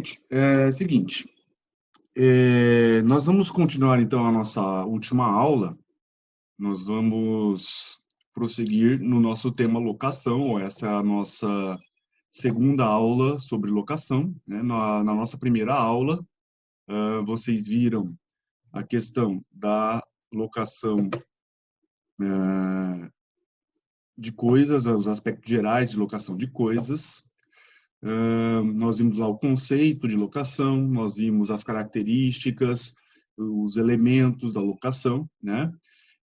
Gente, seguinte, nós vamos continuar então a nossa última aula. Nós vamos prosseguir no nosso tema locação. Essa é a nossa segunda aula sobre locação, né? Na nossa primeira aula, vocês viram a questão da locação de coisas, os aspectos gerais de locação de coisas. Nós vimos lá o conceito de locação, nós vimos as características, os elementos da locação, né?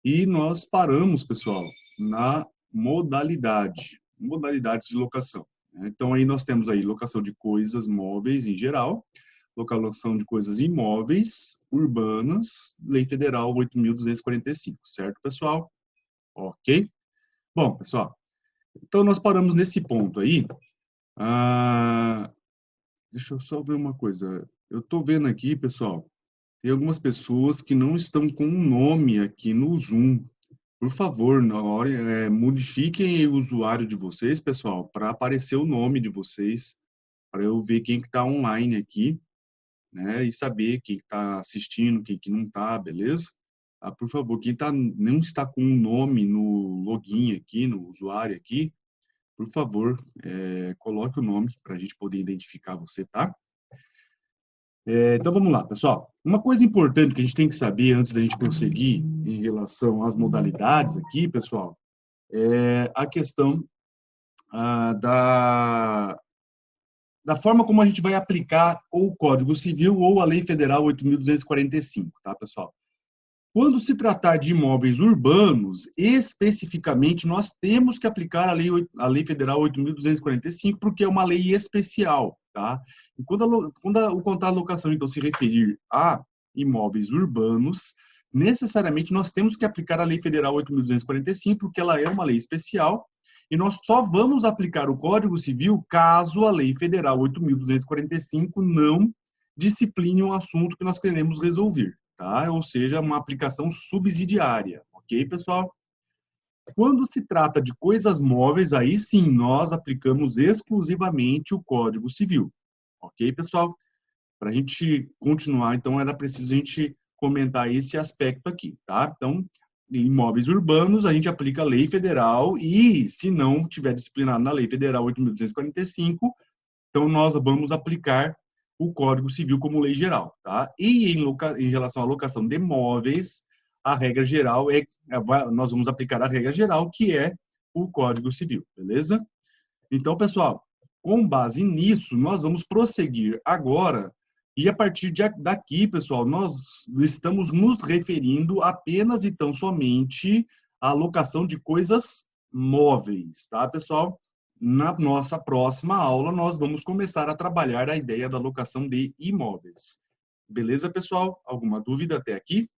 E nós paramos, pessoal, na modalidades de locação, né? Então, aí nós temos aí locação de coisas móveis em geral, locação de coisas imóveis, urbanas, Lei Federal 8.245, certo, pessoal? Ok? Bom, pessoal, então nós paramos nesse ponto aí. Deixa eu só ver uma coisa. Eu estou vendo aqui, pessoal, tem algumas pessoas que não estão com um nome aqui no Zoom. Por favor, na hora, modifiquem o usuário de vocês, pessoal, para aparecer o nome de vocês, para eu ver quem que está online aqui, né, e saber quem está assistindo, quem que não está, beleza? Por favor, quem não está com um nome no login aqui, no usuário aqui, por favor, coloque o nome para a gente poder identificar você, tá? Então, vamos lá, pessoal. Uma coisa importante que a gente tem que saber antes da gente prosseguir em relação às modalidades aqui, pessoal, é a questão da forma como a gente vai aplicar ou o Código Civil ou a Lei Federal 8.245, tá, pessoal? Quando se tratar de imóveis urbanos, especificamente, nós temos que aplicar a Lei Federal 8.245, porque é uma lei especial, tá? E quando o contrato de locação, então, se referir a imóveis urbanos, necessariamente nós temos que aplicar a Lei Federal 8.245, porque ela é uma lei especial, e nós só vamos aplicar o Código Civil caso a Lei Federal 8.245 não discipline um assunto que nós queremos resolver, tá? Ou seja, uma aplicação subsidiária, ok, pessoal? Quando se trata de coisas móveis, aí sim, nós aplicamos exclusivamente o Código Civil, ok, pessoal? Para a gente continuar, então, era preciso a gente comentar esse aspecto aqui, tá? Então, em imóveis urbanos, a gente aplica a lei federal e, se não tiver disciplinado na Lei Federal 8.245, então nós vamos aplicar o Código Civil como lei geral, tá? E em relação à locação de imóveis, a regra geral nós vamos aplicar a regra geral, que é o Código Civil, beleza? Então, pessoal, com base nisso, nós vamos prosseguir agora, e a partir daqui, pessoal, nós estamos nos referindo apenas e tão somente à locação de coisas móveis, tá, pessoal? Na nossa próxima aula, nós vamos começar a trabalhar a ideia da locação de imóveis. Beleza, pessoal? Alguma dúvida até aqui?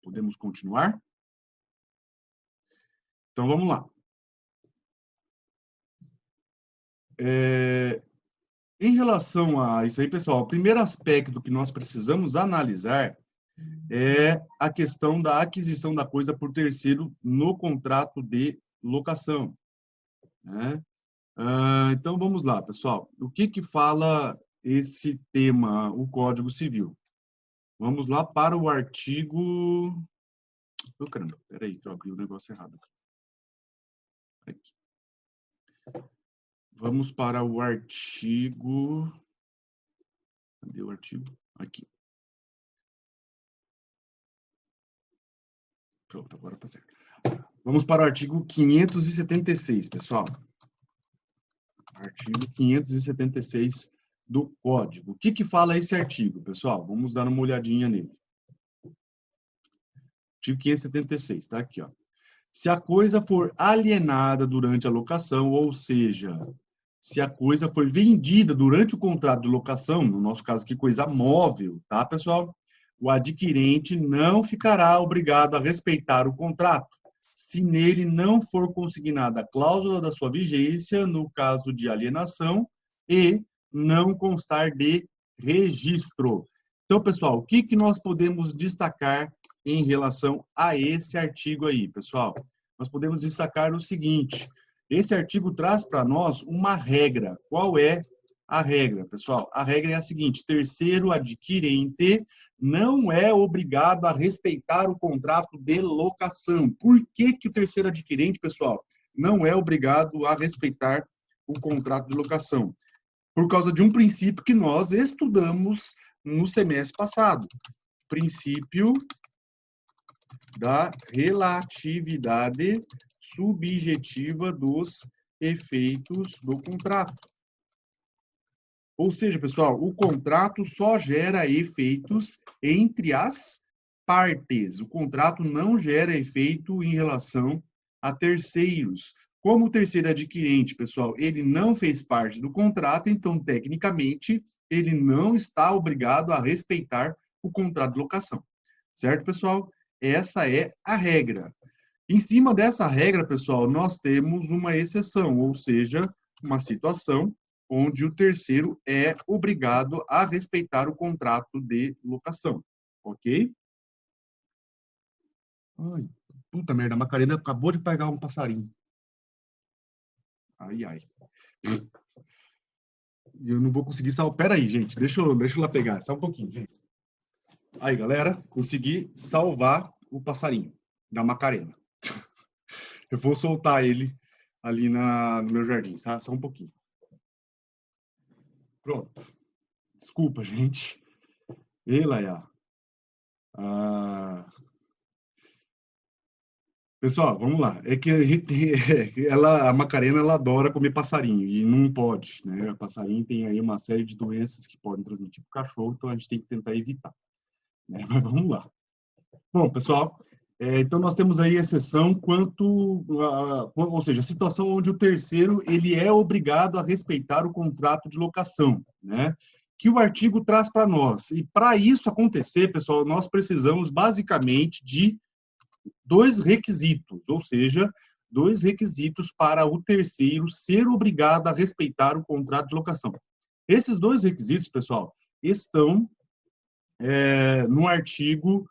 Podemos continuar? Então, vamos lá. Em relação a isso aí, pessoal, o primeiro aspecto que nós precisamos analisar é a questão da aquisição da coisa por terceiro no contrato de locação, né? Então, vamos lá, pessoal. O que fala esse tema, o Código Civil? Vamos lá para o artigo... Oh, caramba, peraí, que eu abri o negócio errado aqui. Vamos para o artigo... Cadê o artigo? Aqui. Pronto, agora tá certo. Vamos para o artigo 576, pessoal. Artigo 576 do Código. O que fala esse artigo, pessoal? Vamos dar uma olhadinha nele. Artigo 576, tá aqui, ó. Se a coisa for alienada durante a locação, ou seja, se a coisa for vendida durante o contrato de locação, no nosso caso aqui, coisa móvel, tá, pessoal? O adquirente não ficará obrigado a respeitar o contrato, se nele não for consignada a cláusula da sua vigência, no caso de alienação, e não constar de registro. Então, pessoal, o que nós podemos destacar em relação a esse artigo aí, pessoal? Nós podemos destacar o seguinte: esse artigo traz para nós uma regra. Qual é a regra, pessoal? A regra é a seguinte: terceiro adquirente não é obrigado a respeitar o contrato de locação. Por que que o terceiro adquirente, pessoal, não é obrigado a respeitar o contrato de locação? Por causa de um princípio que nós estudamos no semestre passado. Princípio da relatividade subjetiva dos efeitos do contrato. Ou seja, pessoal, o contrato só gera efeitos entre as partes. O contrato não gera efeito em relação a terceiros. Como o terceiro adquirente, pessoal, ele não fez parte do contrato, então, tecnicamente, ele não está obrigado a respeitar o contrato de locação. Certo, pessoal? Essa é a regra. Em cima dessa regra, pessoal, nós temos uma exceção, ou seja, uma situação onde o terceiro é obrigado a respeitar o contrato de locação. Ok? Ai, puta merda, a Macarena acabou de pegar um passarinho. Ai, ai. Eu não vou conseguir salvar. Pera aí, gente. Deixa eu lá pegar. Só um pouquinho, gente. Aí, galera, consegui salvar o passarinho da Macarena. Eu vou soltar ele ali no meu jardim, tá? Só um pouquinho. Pronto. Desculpa, gente. Ei, Laia. Pessoal, vamos lá. É que a gente, a Macarena, ela adora comer passarinho e não pode, né? O passarinho tem aí uma série de doenças que podem transmitir para o cachorro, então a gente tem que tentar evitar, né? Mas vamos lá. Bom, pessoal, então nós temos aí exceção ou seja, a situação onde o terceiro ele é obrigado a respeitar o contrato de locação, né? Que o artigo traz para nós. E para isso acontecer, pessoal, nós precisamos basicamente de dois requisitos, ou seja, dois requisitos para o terceiro ser obrigado a respeitar o contrato de locação. Esses dois requisitos, pessoal, estão no artigo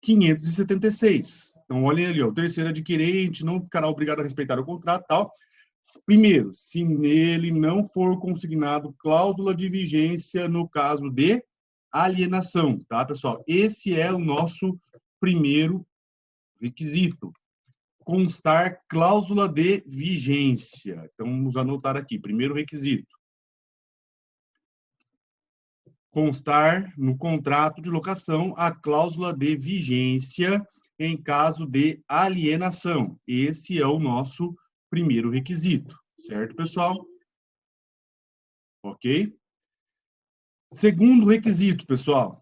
576. Então, olhem ali, ó, o terceiro adquirente não ficará obrigado a respeitar o contrato, tal. Primeiro, se nele não for consignado cláusula de vigência no caso de alienação, tá, pessoal? Esse é o nosso primeiro requisito. Constar cláusula de vigência. Então, vamos anotar aqui. Primeiro requisito. Constar no contrato de locação a cláusula de vigência em caso de alienação. Esse é o nosso primeiro requisito. Certo, pessoal? Ok? Segundo requisito, pessoal.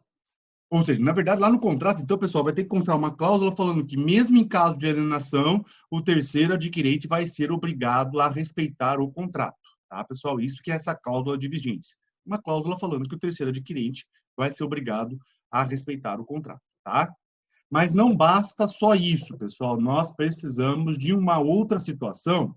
Ou seja, na verdade, lá no contrato, então, pessoal, vai ter que constar uma cláusula falando que, mesmo em caso de alienação, o terceiro adquirente vai ser obrigado a respeitar o contrato. Tá, pessoal? Isso que é essa cláusula de vigência. Uma cláusula falando que o terceiro adquirente vai ser obrigado a respeitar o contrato, tá? Mas não basta só isso, pessoal. Nós precisamos de uma outra situação,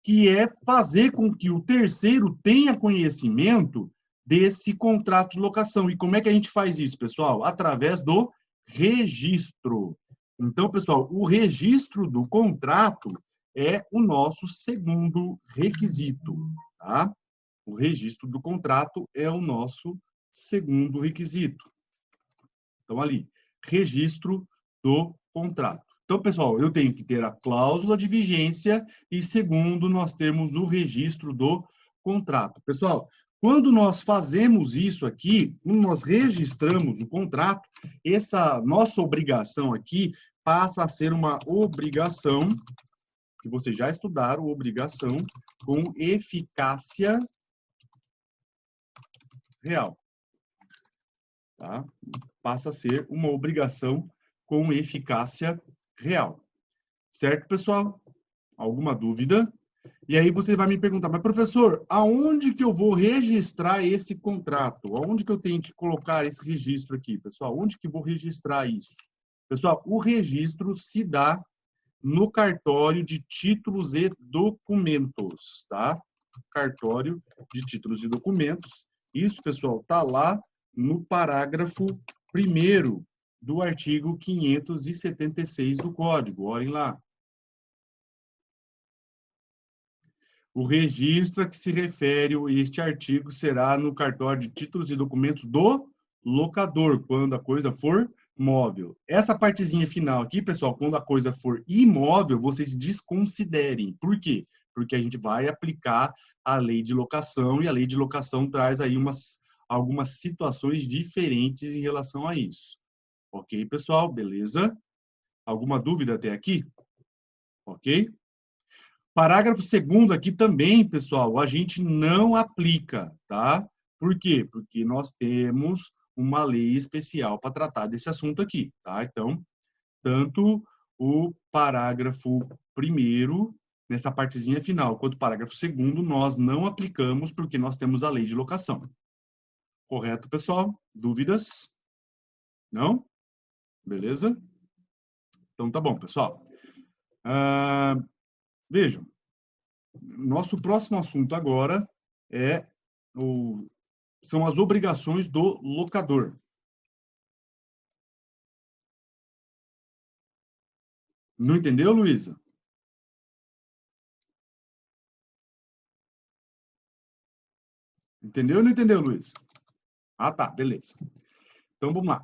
que é fazer com que o terceiro tenha conhecimento desse contrato de locação. E como é que a gente faz isso, pessoal? Através do registro. Então, pessoal, o registro do contrato é o nosso segundo requisito, tá? O registro do contrato é o nosso segundo requisito. Então, ali, registro do contrato. Então, pessoal, eu tenho que ter a cláusula de vigência e, segundo, nós temos o registro do contrato. Pessoal, quando nós fazemos isso aqui, quando nós registramos o contrato, essa nossa obrigação aqui passa a ser uma obrigação, que vocês já estudaram, obrigação com eficácia real. Tá? Passa a ser uma obrigação com eficácia real. Certo, pessoal? Alguma dúvida? E aí você vai me perguntar, mas professor, aonde que eu vou registrar esse contrato? Aonde que eu tenho que colocar esse registro aqui, pessoal? Onde que eu vou registrar isso? Pessoal, o registro se dá no cartório de títulos e documentos, tá? Cartório de títulos e documentos. Isso, pessoal, tá lá no parágrafo 1º do artigo 576 do Código. Olhem lá. O registro a que se refere este artigo será no cartório de títulos e documentos do locador, quando a coisa for móvel. Essa partezinha final aqui, pessoal, quando a coisa for imóvel, vocês desconsiderem. Por quê? Porque a gente vai aplicar a lei de locação, e a lei de locação traz aí algumas situações diferentes em relação a isso. Ok, pessoal? Beleza? Alguma dúvida até aqui? Ok? Parágrafo 2º aqui também, pessoal, a gente não aplica, tá? Por quê? Porque nós temos uma lei especial para tratar desse assunto aqui, tá? Então, tanto o parágrafo 1º, nessa partezinha final, quanto o parágrafo 2º, nós não aplicamos porque nós temos a lei de locação. Correto, pessoal? Dúvidas? Não? Beleza? Então, tá bom, pessoal. Vejam, nosso próximo assunto agora são as obrigações do locador. Não entendeu, Luísa? Entendeu ou não entendeu, Luísa? Ah, tá, beleza. Então, vamos lá.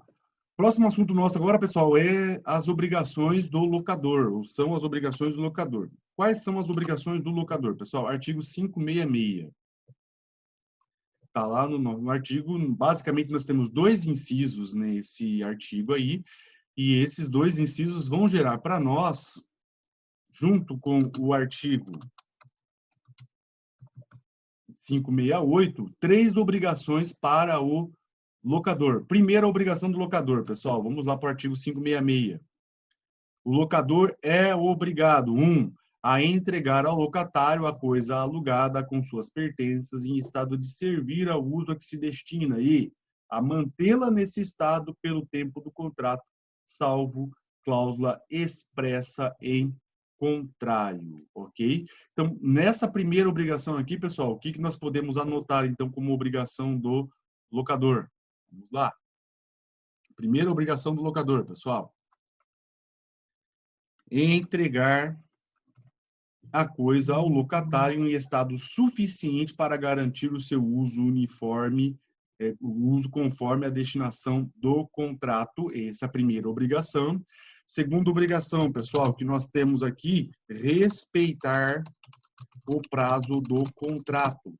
Próximo assunto nosso agora, pessoal, é as obrigações do locador, ou são as obrigações do locador. Quais são as obrigações do locador, pessoal? Artigo 566. Está lá no artigo, basicamente nós temos 2 incisos nesse artigo aí, e esses 2 incisos vão gerar para nós, junto com o artigo 568, 3 obrigações para o locador. Primeira obrigação do locador, pessoal, vamos lá para o artigo 566. O locador é obrigado, 1, a entregar ao locatário a coisa alugada com suas pertences em estado de servir ao uso a que se destina e a mantê-la nesse estado pelo tempo do contrato, salvo cláusula expressa em contrário, ok? Então, nessa primeira obrigação aqui, pessoal, o que nós podemos anotar, então, como obrigação do locador? Vamos lá. Primeira obrigação do locador, pessoal. Entregar a coisa ao locatário em estado suficiente para garantir o seu uso uniforme, o uso conforme a destinação do contrato. Essa é a primeira obrigação. Segunda obrigação, pessoal, que nós temos aqui, respeitar o prazo do contrato.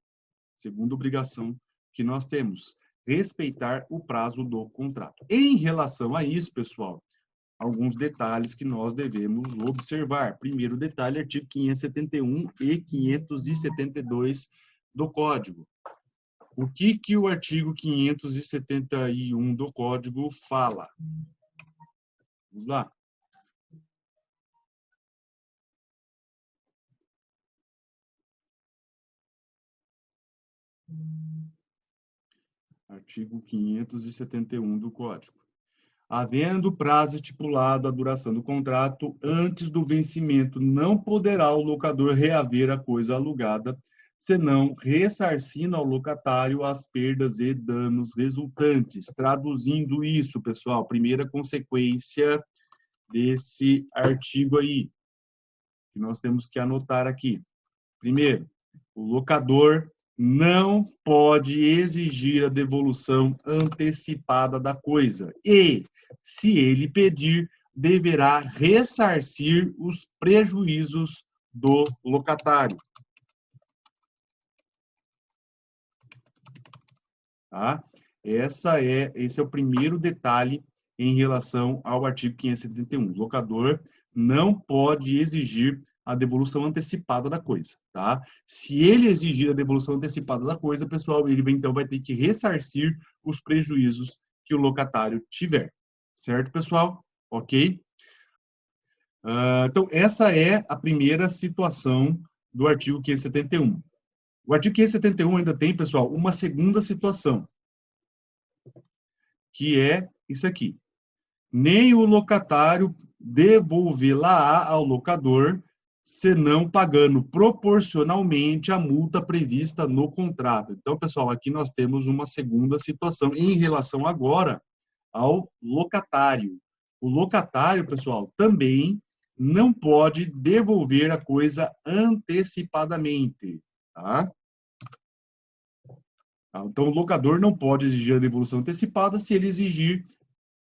Segunda obrigação que nós temos, respeitar o prazo do contrato. Em relação a isso, pessoal, alguns detalhes que nós devemos observar. Primeiro detalhe, artigo 571 e 572 do Código. O que o artigo 571 do Código fala? Vamos lá. Artigo 571 do Código. Havendo prazo estipulado a duração do contrato, antes do vencimento, não poderá o locador reaver a coisa alugada, senão ressarcindo ao locatário as perdas e danos resultantes. Traduzindo isso, pessoal, primeira consequência desse artigo aí, que nós temos que anotar aqui. Primeiro, o locador não pode exigir a devolução antecipada da coisa e, se ele pedir, deverá ressarcir os prejuízos do locatário. Tá? Esse é o primeiro detalhe em relação ao artigo 571. O locador não pode exigir a devolução antecipada da coisa, tá? Se ele exigir a devolução antecipada da coisa, pessoal, ele então vai ter que ressarcir os prejuízos que o locatário tiver. Certo, pessoal? Ok? Então, essa é a primeira situação do artigo 571. O artigo 571 ainda tem, pessoal, uma segunda situação, que é isso aqui. Nem o locatário devolvê-la ao locador, senão pagando proporcionalmente a multa prevista no contrato. Então, pessoal, aqui nós temos uma segunda situação em relação agora ao locatário. O locatário, pessoal, também não pode devolver a coisa antecipadamente, tá? Então, o locador não pode exigir a devolução antecipada. Se ele exigir,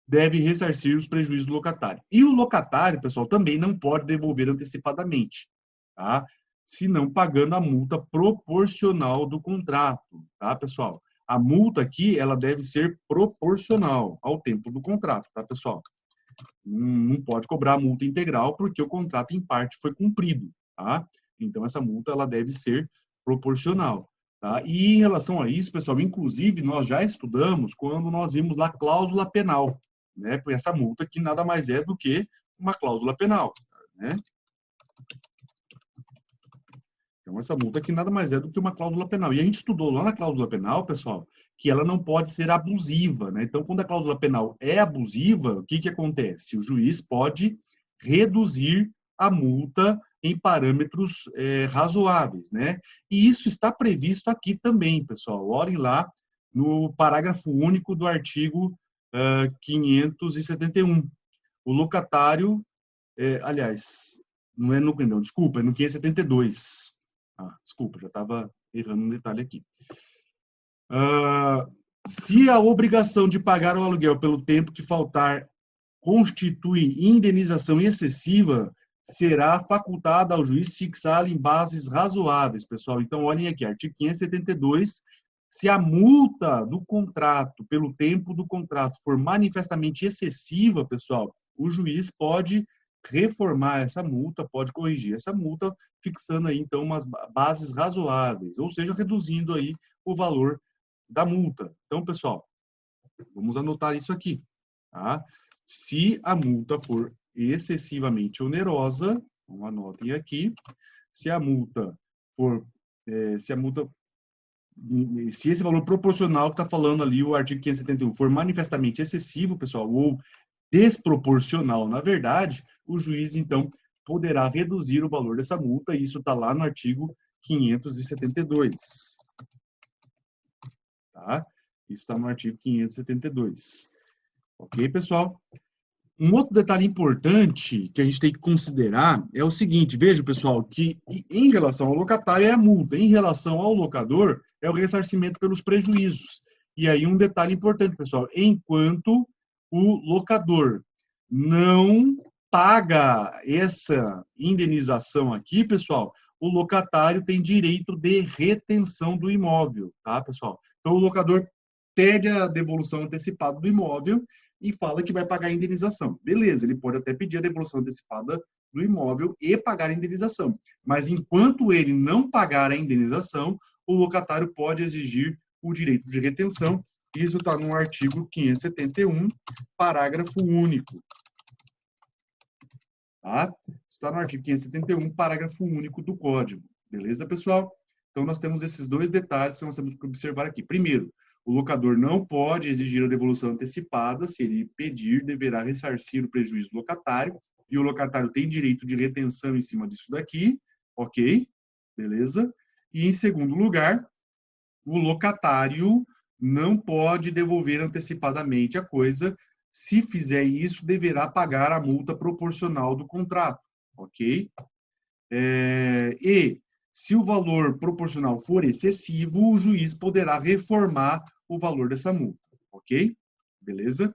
deve ressarcir os prejuízos do locatário. E o locatário, pessoal, também não pode devolver antecipadamente, tá? Se não pagando a multa proporcional do contrato, tá, pessoal? A multa aqui, ela deve ser proporcional ao tempo do contrato, tá, pessoal? Não pode cobrar a multa integral porque o contrato, em parte, foi cumprido, tá? Então, essa multa, ela deve ser proporcional. Tá? E em relação a isso, pessoal, inclusive, nós já estudamos quando nós vimos lá a cláusula penal, né? Por essa multa que nada mais é do que uma cláusula penal, né? Então, essa multa aqui nada mais é do que uma cláusula penal. E a gente estudou lá na cláusula penal, pessoal, que ela não pode ser abusiva, né? Então, quando a cláusula penal é abusiva, o que que acontece? O juiz pode reduzir a multa em parâmetros razoáveis, né? E isso está previsto aqui também, pessoal. Olhem lá no parágrafo único do artigo 571. O locatário, aliás, não é no, não, desculpa, é no 572. Desculpa, já estava errando um detalhe aqui. Se a obrigação de pagar o aluguel pelo tempo que faltar constitui indenização excessiva, será facultada ao juiz fixá-la em bases razoáveis, pessoal. Então, olhem aqui, artigo 572, se a multa do contrato, pelo tempo do contrato, for manifestamente excessiva, pessoal, o juiz pode reformar essa multa, pode corrigir essa multa, fixando aí, então, umas bases razoáveis, ou seja, reduzindo aí o valor da multa. Então, pessoal, vamos anotar isso aqui, tá? Se a multa for excessivamente onerosa, então anotem aqui, se esse valor proporcional que está falando ali o artigo 571 for manifestamente excessivo, pessoal, ou desproporcional, na verdade, o juiz, então, poderá reduzir o valor dessa multa, e isso está lá no artigo 572. Tá? Isso está no artigo 572. Ok, pessoal? Um outro detalhe importante que a gente tem que considerar é o seguinte, veja, pessoal, que em relação ao locatário é a multa, em relação ao locador é o ressarcimento pelos prejuízos. E aí um detalhe importante, pessoal, enquanto o locador não paga essa indenização aqui, pessoal, o locatário tem direito de retenção do imóvel, tá, pessoal? Então, o locador pede a devolução antecipada do imóvel e fala que vai pagar a indenização. Beleza, ele pode até pedir a devolução antecipada do imóvel e pagar a indenização. Mas enquanto ele não pagar a indenização, o locatário pode exigir o direito de retenção. Isso está no artigo 571, parágrafo único. Tá? Está no artigo 571, parágrafo único do Código. Beleza, pessoal? Então, nós temos esses dois detalhes que nós temos que observar aqui. Primeiro, o locador não pode exigir a devolução antecipada. Se ele pedir, deverá ressarcir o prejuízo do locatário. E o locatário tem direito de retenção em cima disso daqui. Ok? Beleza? E, em segundo lugar, o locatário não pode devolver antecipadamente a coisa. Se fizer isso, deverá pagar a multa proporcional do contrato. Ok? E, se o valor proporcional for excessivo, o juiz poderá reformar o valor dessa multa, ok? Beleza?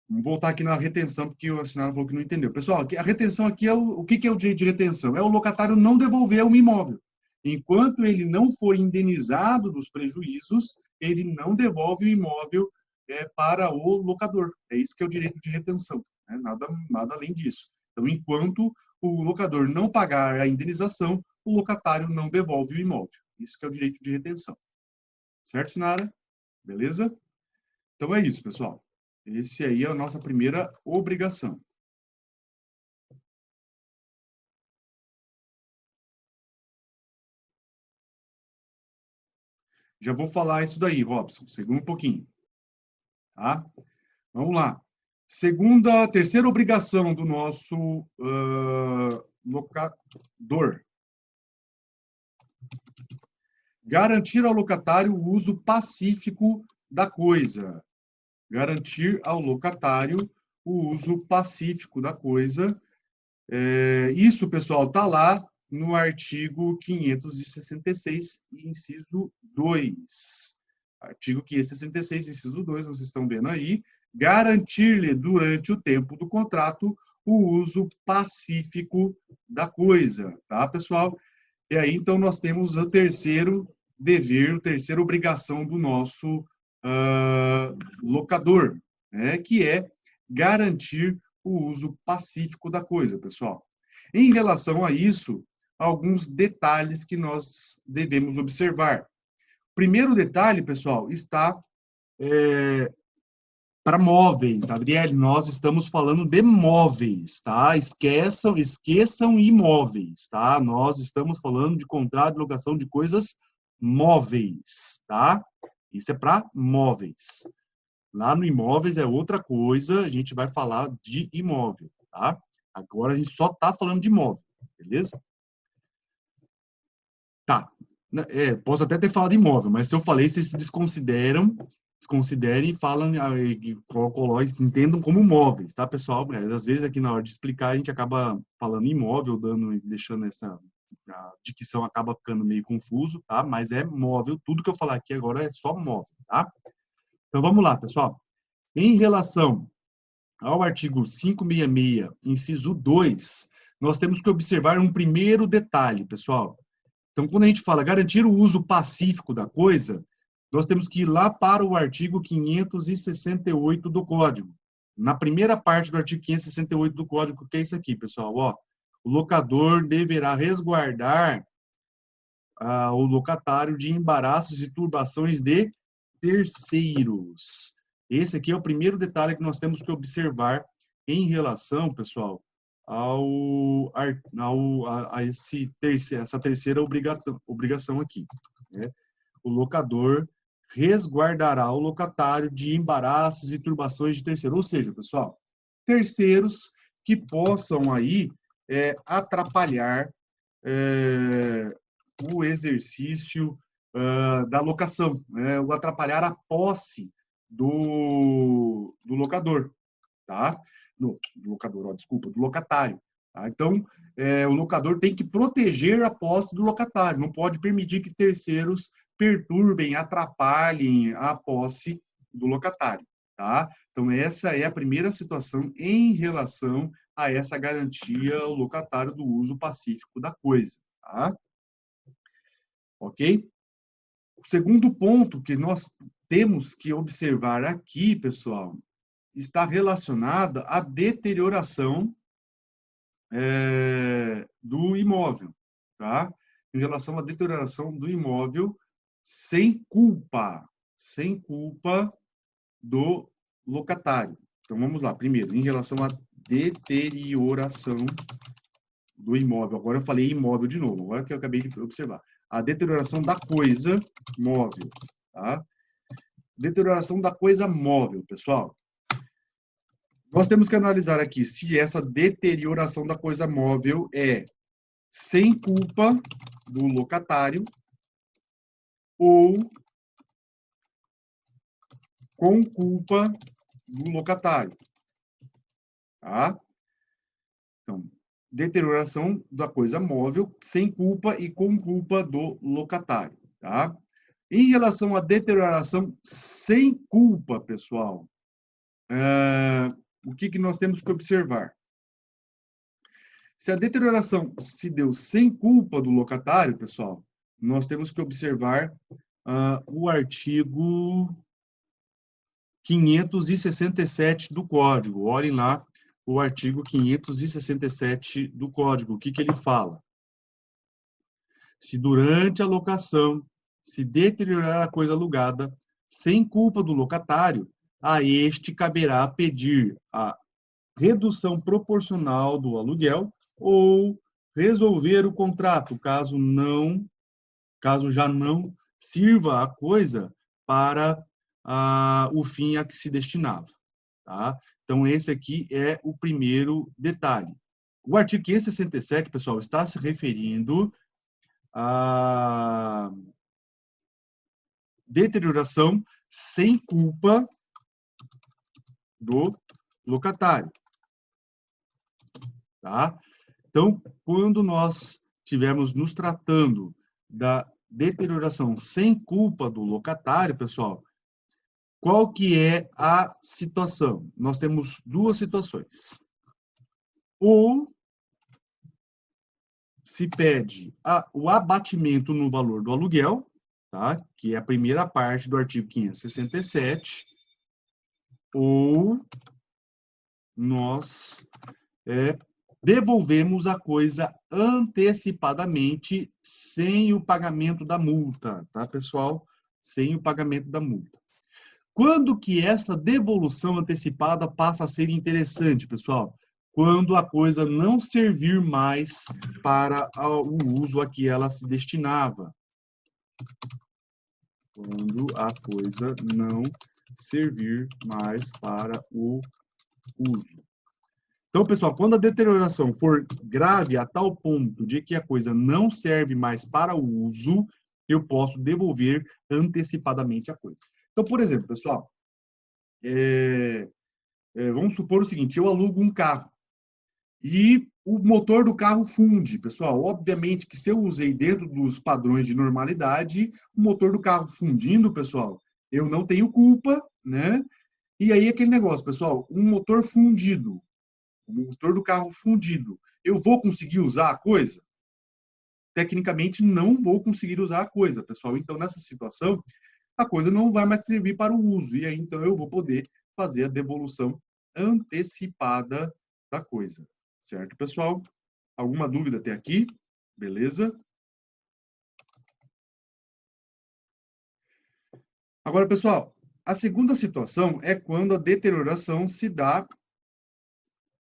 Vamos voltar aqui na retenção, porque o assinado falou que não entendeu. Pessoal, a retenção aqui é o que é o direito de retenção? É o locatário não devolver o imóvel. Enquanto ele não for indenizado dos prejuízos, ele não devolve o imóvel para o locador. É isso que é o direito de retenção, né? Nada além disso. Então, enquanto o locador não pagar a indenização, o locatário não devolve o imóvel. Isso que é o direito de retenção. Certo, Sinara? Beleza? Então é isso, pessoal. Esse aí é a nossa primeira obrigação. Já vou falar isso daí, Robson. Segura um pouquinho. Tá? Vamos lá. Terceira obrigação do nosso locador. Garantir ao locatário o uso pacífico da coisa. Garantir ao locatário o uso pacífico da coisa. Isso, pessoal, está lá no artigo 566, inciso 2. Artigo 566, inciso 2, vocês estão vendo aí, garantir-lhe durante o tempo do contrato o uso pacífico da coisa, tá, pessoal? E aí, então, nós temos o terceiro dever, a terceira obrigação do nosso locador, né, que é garantir o uso pacífico da coisa, pessoal. Em relação a isso, alguns detalhes que nós devemos observar. Primeiro detalhe, pessoal, está para móveis. Adriele, nós estamos falando de móveis, tá? Esqueçam imóveis, tá? Nós estamos falando de contrato de locação de coisas móveis, tá? Isso é para móveis. Lá no imóveis é outra coisa, a gente vai falar de imóvel, tá? Agora a gente só está falando de imóvel, beleza? Tá. Posso até ter falado imóvel, mas se eu falei, vocês desconsiderem e falam, entendam como móveis, tá, pessoal? Às vezes aqui na hora de explicar a gente acaba falando imóvel, deixando a dicção acaba ficando meio confuso, tá? Mas é móvel, tudo que eu falar aqui agora é só móvel, tá? Então vamos lá, pessoal. Em relação ao artigo 566, inciso 2, nós temos que observar um primeiro detalhe, pessoal. Então, quando a gente fala garantir o uso pacífico da coisa, nós temos que ir lá para o artigo 568 do Código. Na primeira parte do artigo 568 do Código, que é isso aqui, pessoal? Ó, o locador deverá resguardar o locatário de embaraços e turbações de terceiros. Esse aqui é o primeiro detalhe que nós temos que observar em relação, pessoal, essa terceira obrigação aqui, né? O locador resguardará o locatário de embaraços e turbações de terceiro. Ou seja, pessoal, terceiros que possam aí atrapalhar o exercício da locação, ou atrapalhar a posse do locador, tá? Do locador, desculpa, do locatário. Tá? Então, o locador tem que proteger a posse do locatário, não pode permitir que terceiros perturbem, atrapalhem a posse do locatário. Tá? Então, essa é a primeira situação em relação a essa garantia ao locatário do uso pacífico da coisa. Tá? Ok? O segundo ponto que nós temos que observar aqui, pessoal, está relacionada à deterioração do imóvel, tá? Em relação à deterioração do imóvel sem culpa do locatário. Então, vamos lá. Primeiro, em relação à deterioração do imóvel. Agora eu falei imóvel de novo, agora que eu acabei de observar. A deterioração da coisa móvel, tá? Deterioração da coisa móvel, pessoal. Nós temos que analisar aqui se essa deterioração da coisa móvel é sem culpa do locatário ou com culpa do locatário. Tá? Então, deterioração da coisa móvel sem culpa e com culpa do locatário. Tá? Em relação à deterioração sem culpa, pessoal, o que nós temos que observar? Se a deterioração se deu sem culpa do locatário, pessoal, nós temos que observar o artigo 567 do Código. Olhem lá o artigo 567 do Código. O que ele fala? Se durante a locação se deteriorar a coisa alugada, sem culpa do locatário, a este caberá pedir a redução proporcional do aluguel ou resolver o contrato, caso já não sirva a coisa para o fim a que se destinava. Tá? Então, esse aqui é o primeiro detalhe. O artigo 567, pessoal, está se referindo à deterioração sem culpa do locatário. Tá? Então, quando nós estivermos nos tratando da deterioração sem culpa do locatário, pessoal, qual que é a situação? Nós temos duas situações. Ou se pede o abatimento no valor do aluguel, tá? Que é a primeira parte do artigo 567, ou nós devolvemos a coisa antecipadamente sem o pagamento da multa, tá, pessoal? Sem o pagamento da multa. Quando que essa devolução antecipada passa a ser interessante, pessoal? Quando a coisa não servir mais para o uso a que ela se destinava. Quando a coisa não servir mais para o uso. Então, pessoal, quando a deterioração for grave a tal ponto de que a coisa não serve mais para o uso, eu posso devolver antecipadamente a coisa. Então, por exemplo, pessoal, vamos supor o seguinte, eu alugo um carro e o motor do carro funde, pessoal. Obviamente que se eu usei dentro dos padrões de normalidade, o motor do carro fundindo, pessoal, eu não tenho culpa, né? E aí aquele negócio, pessoal, um motor fundido, o motor do carro fundido, eu vou conseguir usar a coisa? Tecnicamente, não vou conseguir usar a coisa, pessoal. Então, nessa situação, a coisa não vai mais servir para o uso. E aí, então, eu vou poder fazer a devolução antecipada da coisa. Certo, pessoal? Alguma dúvida até aqui? Beleza? Agora, pessoal, a segunda situação é quando a deterioração se dá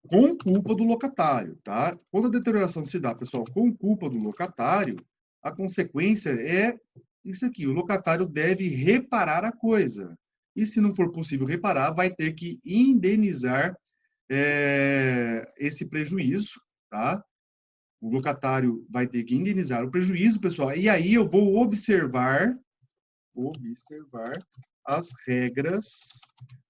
com culpa do locatário, tá? Quando a deterioração se dá, pessoal, com culpa do locatário, a consequência é isso aqui, o locatário deve reparar a coisa. E se não for possível reparar, vai ter que indenizar esse prejuízo, tá? O locatário vai ter que indenizar o prejuízo, pessoal. E aí eu vou observar as regras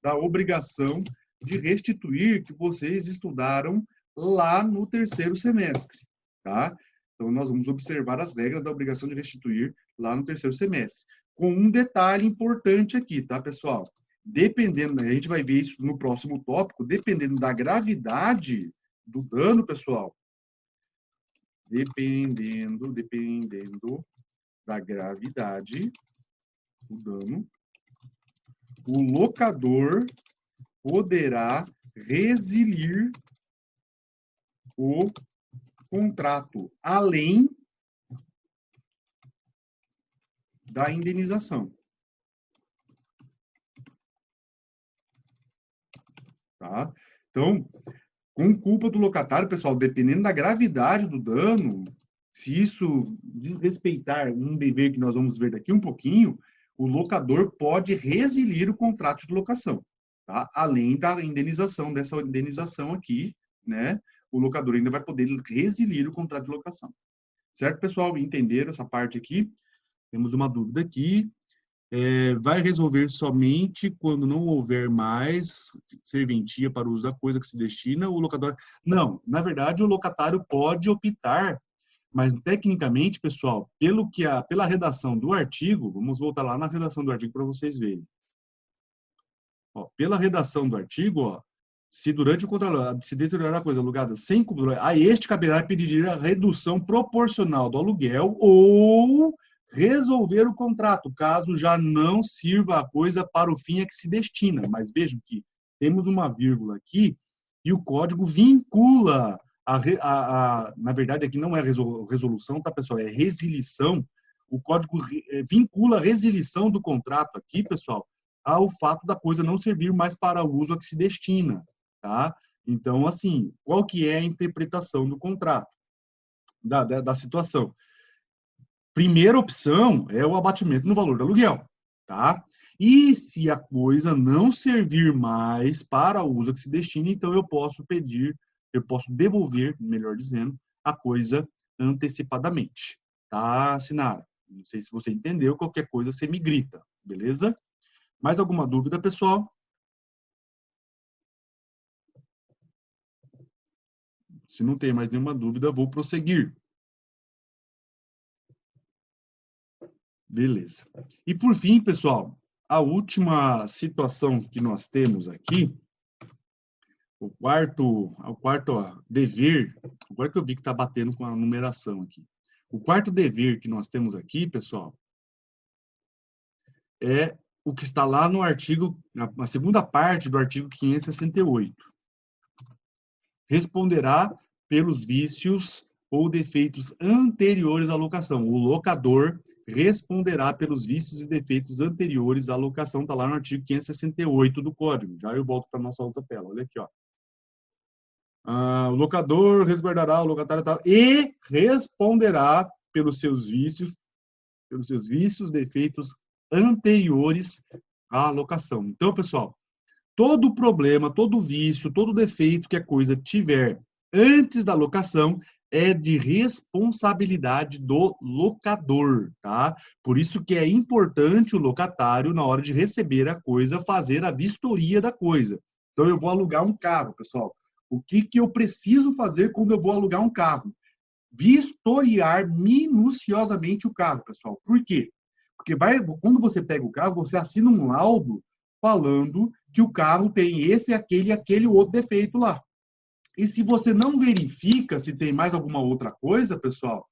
da obrigação de restituir que vocês estudaram lá no terceiro semestre, tá? Então, nós vamos observar as regras da obrigação de restituir lá no terceiro semestre. Com um detalhe importante aqui, tá, pessoal? Dependendo, a gente vai ver isso no próximo tópico, dependendo da gravidade do dano, pessoal, dependendo da gravidade do dano, o locador poderá resiliar o contrato, além da indenização. Tá? Então, com culpa do locatário, pessoal, dependendo da gravidade do dano, se isso desrespeitar um dever que nós vamos ver daqui um pouquinho, o locador pode resiliar o contrato de locação, tá? Além da indenização, dessa indenização aqui, né? O locador ainda vai poder resiliar o contrato de locação. Certo, pessoal? Entenderam essa parte aqui? Temos uma dúvida aqui. Vai resolver somente quando não houver mais serventia para o uso da coisa que se destina o locador. Não, na verdade, o locatário pode optar, mas tecnicamente, pessoal, pela redação do artigo, vamos voltar lá na redação do artigo para vocês verem. Ó, pela redação do artigo, ó, se durante o contrato se deteriorar a coisa alugada sem cumprir, a este caberá pedir a redução proporcional do aluguel ou resolver o contrato, caso já não sirva a coisa para o fim a que se destina. Mas vejam que temos uma vírgula aqui e o código vincula na verdade, aqui não é resolução, tá, pessoal? É resilição. O código vincula a resilição do contrato aqui, pessoal, ao fato da coisa não servir mais para o uso a que se destina, tá? Então, assim, qual que é a interpretação do contrato, da situação? Primeira opção é o abatimento no valor do aluguel, tá? E se a coisa não servir mais para o uso a que se destina, então eu posso devolver, melhor dizendo, a coisa antecipadamente, tá, Sinara? Não sei se você entendeu, qualquer coisa você me grita, beleza? Mais alguma dúvida, pessoal? Se não tem mais nenhuma dúvida, vou prosseguir. Beleza. E por fim, pessoal, a última situação que nós temos aqui, o quarto dever, agora que eu vi que está batendo com a numeração aqui. O quarto dever que nós temos aqui, pessoal, é o que está lá no artigo, na segunda parte do artigo 568. Responderá pelos vícios ou defeitos anteriores à locação. O locador responderá pelos vícios e defeitos anteriores à locação. Está lá no artigo 568 do Código. Já eu volto para a nossa outra tela. Olha aqui, ó. O locador resguardará o locatário tal, e responderá pelos seus vícios, defeitos anteriores à locação. Então, pessoal, todo problema, todo vício, todo defeito que a coisa tiver antes da locação é de responsabilidade do locador, tá? Por isso que é importante o locatário, na hora de receber a coisa, fazer a vistoria da coisa. Então, eu vou alugar um carro, pessoal. O que eu preciso fazer quando eu vou alugar um carro? Vistoriar minuciosamente o carro, pessoal. Por quê? Porque quando você pega o carro, você assina um laudo falando que o carro tem esse, aquele e aquele outro defeito lá. E se você não verifica se tem mais alguma outra coisa, pessoal,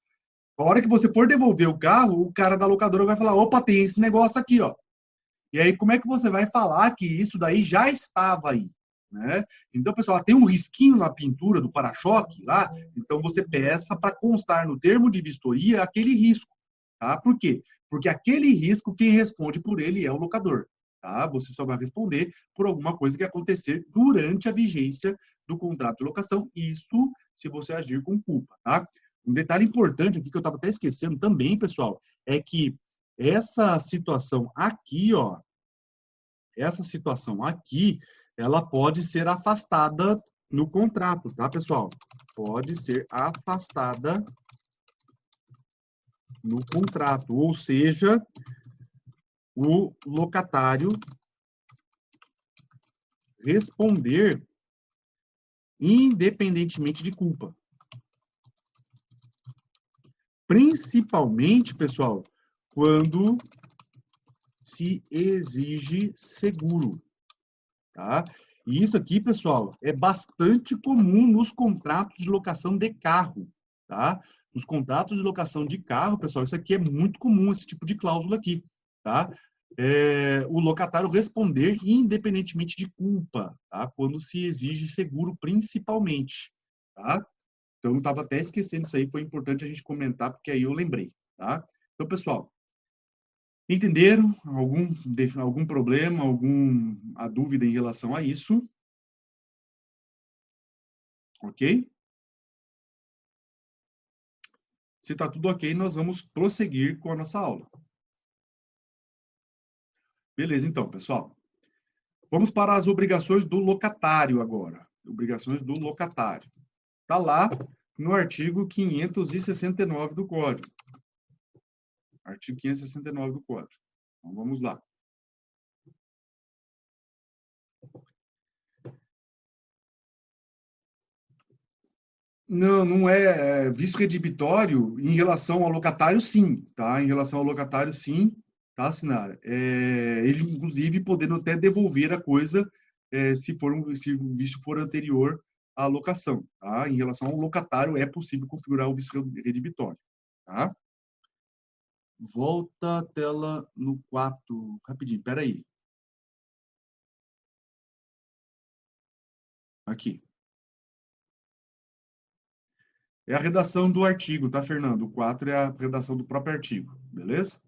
a hora que você for devolver o carro, o cara da locadora vai falar, opa, tem esse negócio aqui, ó. E aí, como é que você vai falar que isso daí já estava aí? Né? Então, pessoal, tem um risquinho na pintura do para-choque lá, então você peça para constar no termo de vistoria aquele risco. Tá? Por quê? Porque aquele risco, quem responde por ele é o locador. Tá? Você só vai responder por alguma coisa que acontecer durante a vigência do contrato de locação, isso se você agir com culpa. Tá? Um detalhe importante aqui, que eu estava até esquecendo também, pessoal, é que essa situação aqui, ó, ela pode ser afastada no contrato, tá, pessoal? Pode ser afastada no contrato, ou seja, o locatário responder independentemente de culpa. Principalmente, pessoal, quando se exige seguro, tá? E isso aqui, pessoal, é bastante comum nos contratos de locação de carro, tá? Nos contratos de locação de carro, pessoal, isso aqui é muito comum, esse tipo de cláusula aqui, tá? O locatário responder independentemente de culpa, tá? Quando se exige seguro, principalmente, tá? Então, eu estava até esquecendo isso aí, foi importante a gente comentar, porque aí eu lembrei, tá? Então, pessoal, entenderam algum problema, alguma dúvida em relação a isso? Ok? Se está tudo ok, nós vamos prosseguir com a nossa aula. Beleza, então, pessoal. Vamos para as obrigações do locatário agora. Obrigações do locatário. Está lá no artigo 569 do Código. Artigo 569 do Código. Então, vamos lá. Não é visto redibitório em relação ao locatário, sim, tá? Em relação ao locatário, sim, tá, Sinara? Ele, inclusive, podendo até devolver a coisa se o visto for anterior à locação, tá? Em relação ao locatário, é possível configurar o visto redibitório, tá? Volta a tela no 4, rapidinho, peraí. Aqui. É a redação do artigo, tá, Fernando? O 4 é a redação do próprio artigo, beleza?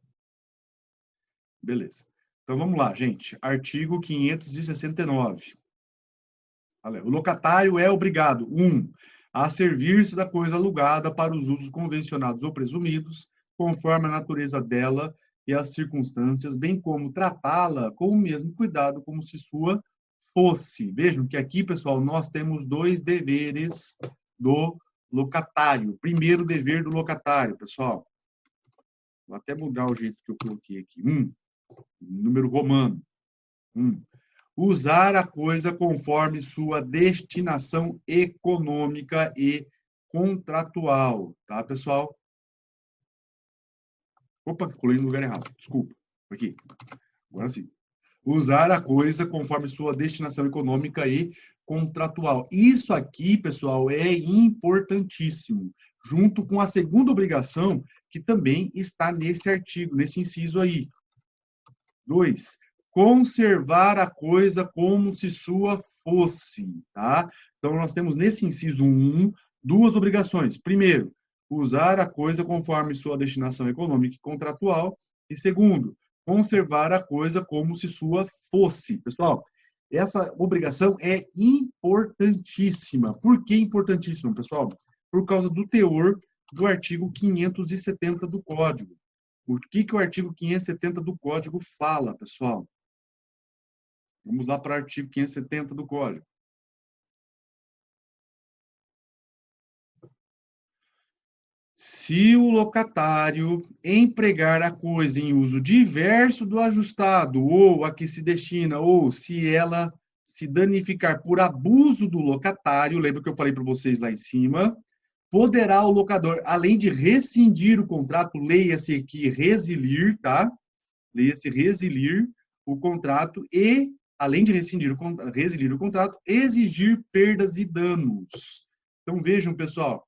Beleza. Então, vamos lá, gente. Artigo 569. O locatário é obrigado, 1, a servir-se da coisa alugada para os usos convencionados ou presumidos, conforme a natureza dela e as circunstâncias, bem como tratá-la com o mesmo cuidado como se sua fosse. Vejam que aqui, pessoal, nós temos 2 deveres do locatário. Primeiro dever do locatário, pessoal. Vou até mudar o jeito que eu coloquei aqui. Número romano. usar a coisa conforme sua destinação econômica e contratual, tá, pessoal? Opa, colei no lugar errado, desculpa. Aqui, agora sim. Usar a coisa conforme sua destinação econômica e contratual. Isso aqui, pessoal, é importantíssimo, junto com a segunda obrigação, que também está nesse artigo, nesse inciso aí. 2. Conservar a coisa como se sua fosse, tá? Então, nós temos nesse inciso 1, duas obrigações. Primeiro, usar a coisa conforme sua destinação econômica e contratual. E segundo, conservar a coisa como se sua fosse. Pessoal, essa obrigação é importantíssima. Por que importantíssima, pessoal? Por causa do teor do artigo 570 do Código. O que o artigo 570 do Código fala, pessoal? Vamos lá para o artigo 570 do Código. Se o locatário empregar a coisa em uso diverso do ajustado, ou a que se destina, ou se ela se danificar por abuso do locatário, lembra que eu falei para vocês lá em cima, poderá o locador, além de rescindir o contrato, leia-se aqui resilir, tá? Leia-se resilir o contrato e, além de resilir o contrato, exigir perdas e danos. Então, vejam, pessoal,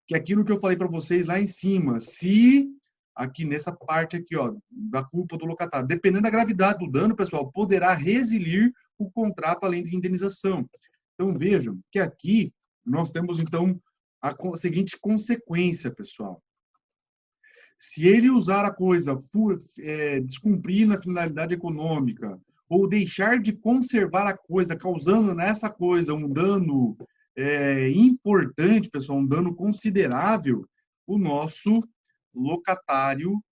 que aquilo que eu falei para vocês lá em cima, se aqui nessa parte aqui, ó, da culpa do locatário, dependendo da gravidade do dano, pessoal, poderá resilir o contrato além de indenização. Então, vejam que aqui nós temos, então, a seguinte consequência, pessoal. Se ele usar a coisa descumprindo a finalidade econômica ou deixar de conservar a coisa, causando nessa coisa um dano importante, pessoal, um dano considerável, o nosso locatário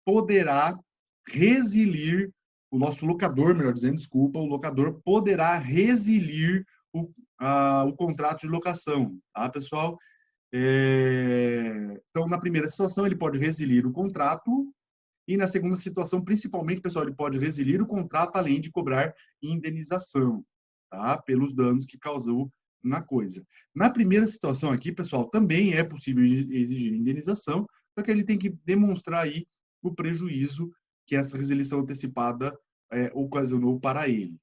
poderá resilir, o nosso locador, melhor dizendo, desculpa, o locador poderá resilir o contrato de locação, tá, pessoal? Então, na primeira situação, ele pode resilir o contrato, e na segunda situação, principalmente, pessoal, ele pode resilir o contrato, além de cobrar indenização, tá? Pelos danos que causou na coisa. Na primeira situação aqui, pessoal, também é possível exigir indenização, só que ele tem que demonstrar aí o prejuízo que essa resilição antecipada ocasionou para ele.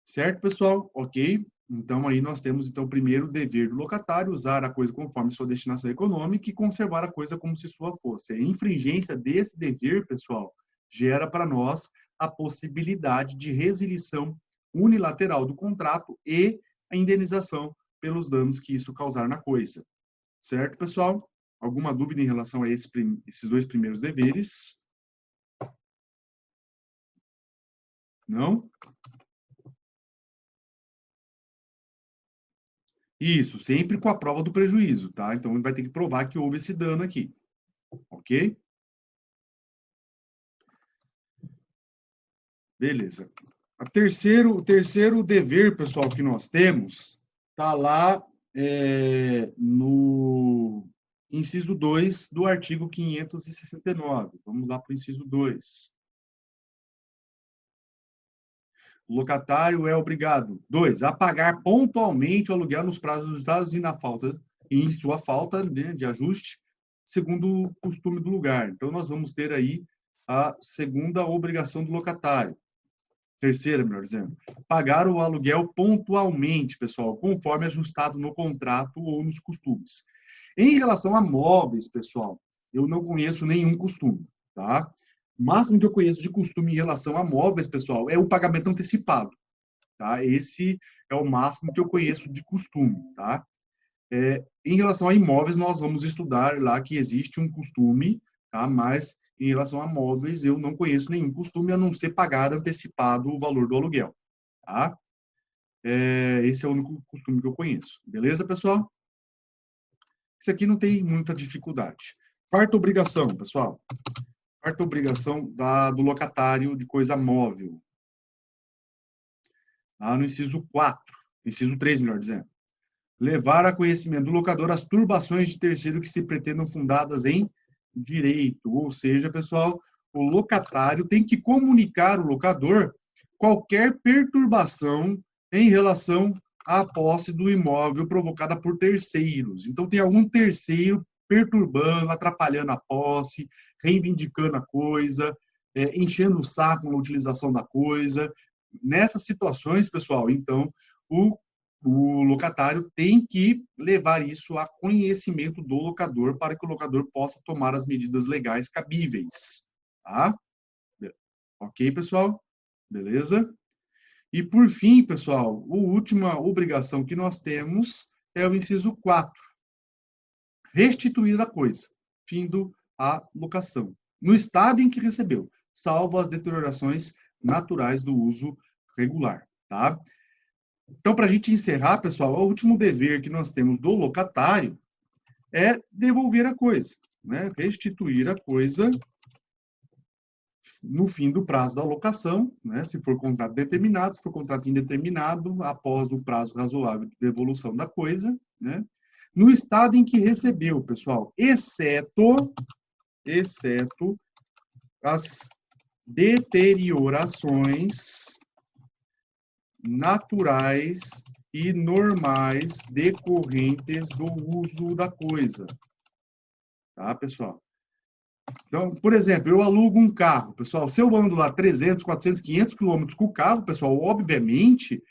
Certo, pessoal? Ok? Então, aí nós temos, então, primeiro, o dever do locatário, usar a coisa conforme sua destinação econômica e conservar a coisa como se sua fosse. A infringência desse dever, pessoal, gera para nós a possibilidade de resilição unilateral do contrato e a indenização pelos danos que isso causar na coisa. Certo, pessoal? Alguma dúvida em relação a esses dois primeiros deveres? Não? Isso, sempre com a prova do prejuízo, tá? Então, ele vai ter que provar que houve esse dano aqui, ok? Beleza. O terceiro dever, pessoal, que nós temos, está lá no inciso 2 do artigo 569. Vamos lá para o inciso 2. O locatário é obrigado, 2, a pagar pontualmente o aluguel nos prazos ajustados e em sua falta, né, de ajuste, segundo o costume do lugar. Então, nós vamos ter aí a segunda obrigação do locatário. Terceira, melhor dizendo, pagar o aluguel pontualmente, pessoal, conforme ajustado no contrato ou nos costumes. Em relação a móveis, pessoal, eu não conheço nenhum costume, tá? O máximo que eu conheço de costume em relação a móveis, pessoal, é o pagamento antecipado, tá? Esse é o máximo que eu conheço de costume, tá? Em relação a imóveis, nós vamos estudar lá que existe um costume, tá? Mas em relação a móveis, eu não conheço nenhum costume a não ser pagar antecipado o valor do aluguel, tá? Esse é o único costume que eu conheço. Beleza, pessoal? Isso aqui não tem muita dificuldade. Quarta obrigação, pessoal. Quarta obrigação do locatário de coisa móvel. Lá no inciso 4, inciso 3, melhor dizendo. Levar a conhecimento do locador as turbações de terceiro que se pretendam fundadas em direito. Ou seja, pessoal, o locatário tem que comunicar o locador qualquer perturbação em relação à posse do imóvel provocada por terceiros. Então, tem algum terceiro perturbando, atrapalhando a posse, reivindicando a coisa, enchendo o saco na utilização da coisa. Nessas situações, pessoal, então, o locatário tem que levar isso a conhecimento do locador para que o locador possa tomar as medidas legais cabíveis. Tá? Ok, pessoal? Beleza? E, por fim, pessoal, a última obrigação que nós temos é o inciso 4. Restituir a coisa, findo a locação, no estado em que recebeu, salvo as deteriorações naturais do uso regular. Tá? Então, para a gente encerrar, pessoal, o último dever que nós temos do locatário é devolver a coisa, né? Restituir a coisa no fim do prazo da locação, né? Se for contrato determinado, se for contrato indeterminado, após o prazo razoável de devolução da coisa, né? No estado em que recebeu, pessoal, exceto as deteriorações naturais e normais decorrentes do uso da coisa. Tá, pessoal? Então, por exemplo, eu alugo um carro, pessoal, se eu ando lá 300, 400, 500 quilômetros com o carro, pessoal, obviamente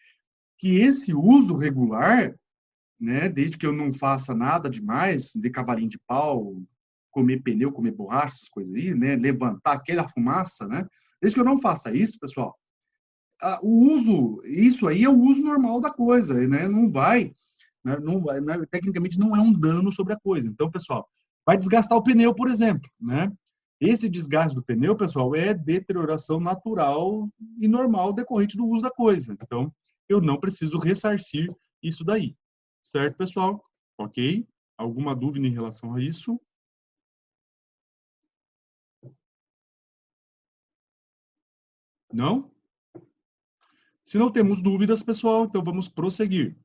que esse uso regular, né, desde que eu não faça nada demais, de cavalinho de pau, comer pneu, comer borracha, essas coisas aí, né, levantar aquela fumaça, né, desde que eu não faça isso, pessoal, o uso, isso aí é o uso normal da coisa, né, não vai, tecnicamente não é um dano sobre a coisa. Então, pessoal, vai desgastar o pneu, por exemplo, né? Esse desgaste do pneu, pessoal, é deterioração natural e normal decorrente do uso da coisa. Então, eu não preciso ressarcir isso daí. Certo, pessoal? Ok? Alguma dúvida em relação a isso? Não? Se não temos dúvidas, pessoal, então vamos prosseguir.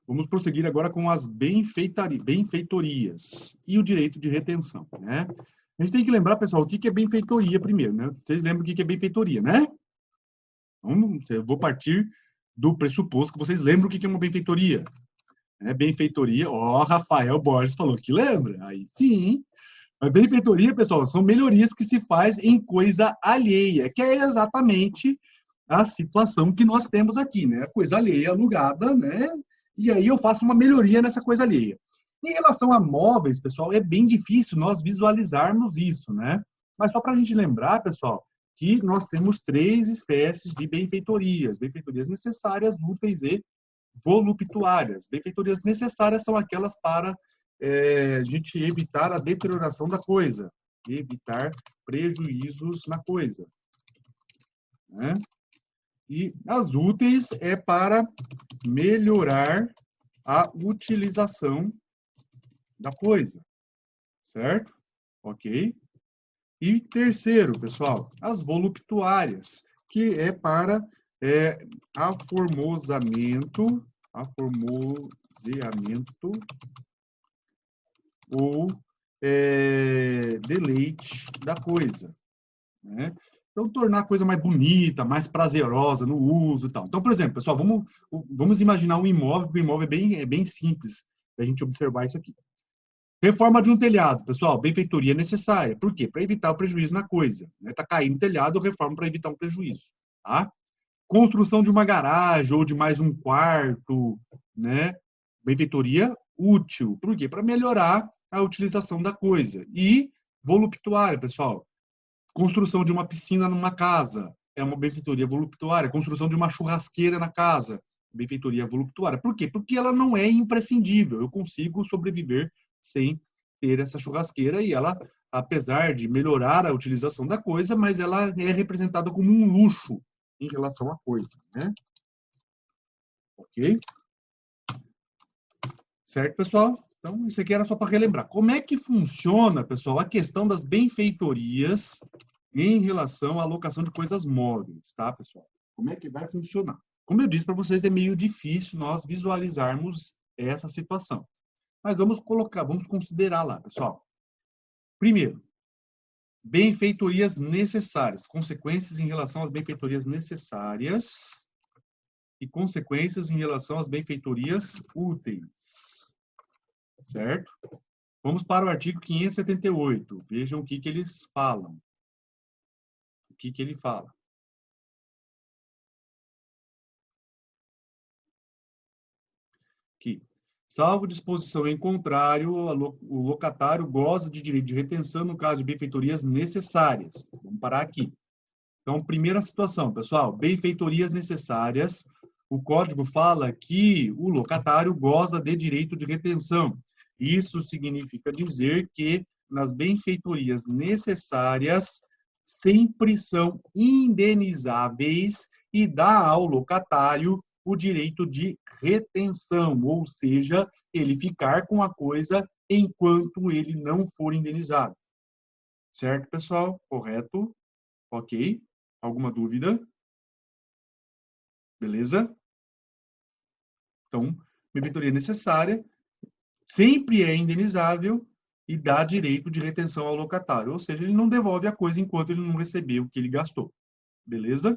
Vamos prosseguir agora com as benfeitorias e o direito de retenção, né? A gente tem que lembrar, pessoal, o que é benfeitoria primeiro, né? Vocês lembram o que é benfeitoria, né? Eu vou partir do pressuposto que vocês lembram o que é uma benfeitoria. Benfeitoria, Rafael Borges falou que lembra. Aí sim. A benfeitoria, pessoal, são melhorias que se faz em coisa alheia, que é exatamente a situação que nós temos aqui, né? Coisa alheia alugada, né? E aí eu faço uma melhoria nessa coisa alheia. Em relação a móveis, pessoal, é bem difícil nós visualizarmos isso, né? Mas só para a gente lembrar, pessoal, que nós temos 3 espécies de benfeitorias. Benfeitorias necessárias, úteis e voluptuárias. Benfeitorias necessárias são aquelas para a gente evitar a deterioração da coisa, evitar prejuízos na coisa, né? E as úteis é para melhorar a utilização da coisa, certo? Ok? E terceiro, pessoal, as voluptuárias, que é para aformoseamento ou deleite da coisa, né? Então, tornar a coisa mais bonita, mais prazerosa no uso e tal. Então, por exemplo, pessoal, vamos imaginar um imóvel, que o imóvel é bem simples para a gente observar isso aqui. Reforma de um telhado, pessoal, benfeitoria necessária. Por quê? Para evitar o prejuízo na coisa. Está caindo o telhado, eu reformo para evitar um prejuízo. Tá? Construção de uma garagem ou de mais um quarto, né? Benfeitoria útil. Por quê? Para melhorar a utilização da coisa. E voluptuária, pessoal. Construção de uma piscina numa casa é uma benfeitoria voluptuária. Construção de uma churrasqueira na casa, benfeitoria voluptuária. Por quê? Porque ela não é imprescindível. Eu consigo sobreviver sem ter essa churrasqueira e ela, apesar de melhorar a utilização da coisa, mas ela é representada como um luxo em relação à coisa, né? Ok? Certo, pessoal? Então, isso aqui era só para relembrar. Como é que funciona, pessoal, a questão das benfeitorias em relação à alocação de coisas móveis, tá, pessoal? Como é que vai funcionar? Como eu disse para vocês, é meio difícil nós visualizarmos essa situação. Mas vamos considerar lá, pessoal. Primeiro, benfeitorias necessárias, consequências em relação às benfeitorias necessárias e consequências em relação às benfeitorias úteis, certo? Vamos para o artigo 578, vejam o que eles falam. O que ele fala? Aqui. Salvo disposição em contrário, o locatário goza de direito de retenção no caso de benfeitorias necessárias. Vamos parar aqui. Então, primeira situação, pessoal, benfeitorias necessárias. O código fala que o locatário goza de direito de retenção. Isso significa dizer que nas benfeitorias necessárias sempre são indenizáveis e dá ao locatário o direito de retenção, ou seja, ele ficar com a coisa enquanto ele não for indenizado. Certo, pessoal? Correto? Ok. Alguma dúvida? Beleza? Então, benfeitoria necessária sempre é indenizável e dá direito de retenção ao locatário, ou seja, ele não devolve a coisa enquanto ele não receber o que ele gastou. Beleza?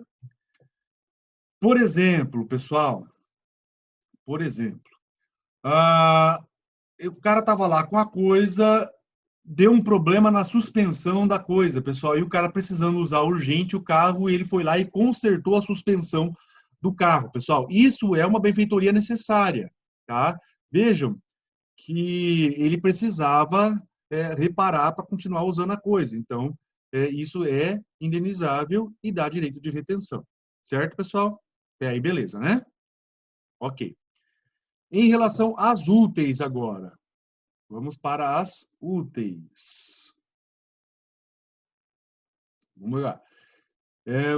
Por exemplo, pessoal, o cara estava lá com a coisa, deu um problema na suspensão da coisa, pessoal, e o cara precisando usar urgente o carro, ele foi lá e consertou a suspensão do carro, pessoal. Isso é uma benfeitoria necessária, tá? Vejam que ele precisava reparar para continuar usando a coisa. Então, isso é indenizável e dá direito de retenção. Certo, pessoal? Até aí, beleza, né? Ok. Em relação às úteis agora. Vamos para as úteis. Vamos lá.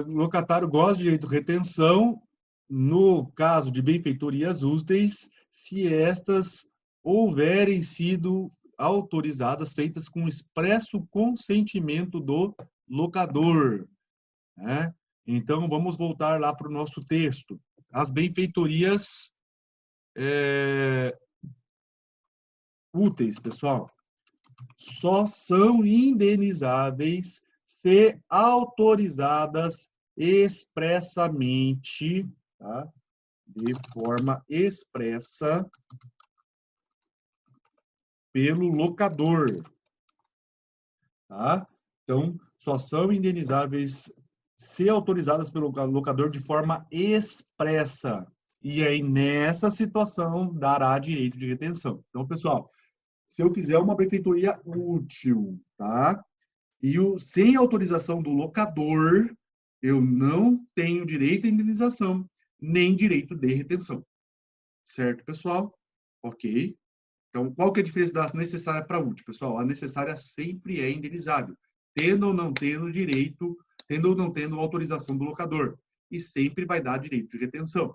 O locatário goza de direito de retenção no caso de benfeitorias úteis, se estas houverem sido autorizadas, feitas com expresso consentimento do locador. Né? Então, vamos voltar lá para o nosso texto. As benfeitorias úteis, pessoal, só são indenizáveis se autorizadas expressamente, tá? De forma expressa pelo locador. Tá? Então, só são indenizáveis se autorizadas pelo locador de forma expressa. E aí, nessa situação, dará direito de retenção. Então, pessoal, se eu fizer uma benfeitoria útil, tá? E sem autorização do locador, eu não tenho direito à indenização, nem direito de retenção. Certo, pessoal? Ok. Então, qual que é a diferença da necessária para útil, pessoal? A necessária sempre é indenizável, tendo ou não tendo direito, tendo ou não tendo autorização do locador, e sempre vai dar direito de retenção,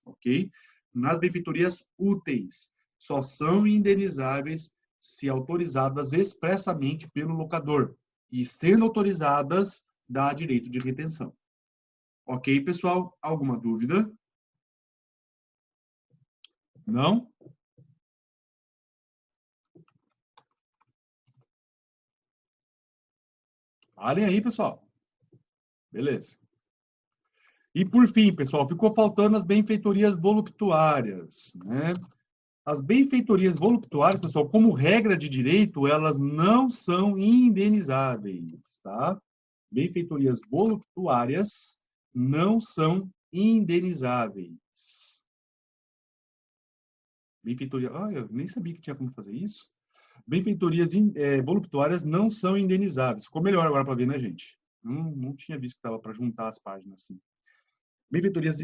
ok? Nas benfeitorias úteis, só são indenizáveis se autorizadas expressamente pelo locador, e sendo autorizadas, dá direito de retenção. Ok, pessoal? Alguma dúvida? Não? Falem aí, pessoal. Beleza. E, por fim, pessoal, ficou faltando as benfeitorias voluptuárias, né? As benfeitorias voluptuárias, pessoal, como regra de direito, elas não são indenizáveis, tá? Benfeitorias voluptuárias não são indenizáveis. Benfeitoria... eu nem sabia que tinha como fazer isso. Benfeitorias voluptuárias não são indenizáveis. Ficou melhor agora para ver, né, gente? Não tinha visto que estava para juntar as páginas assim. Benfeitorias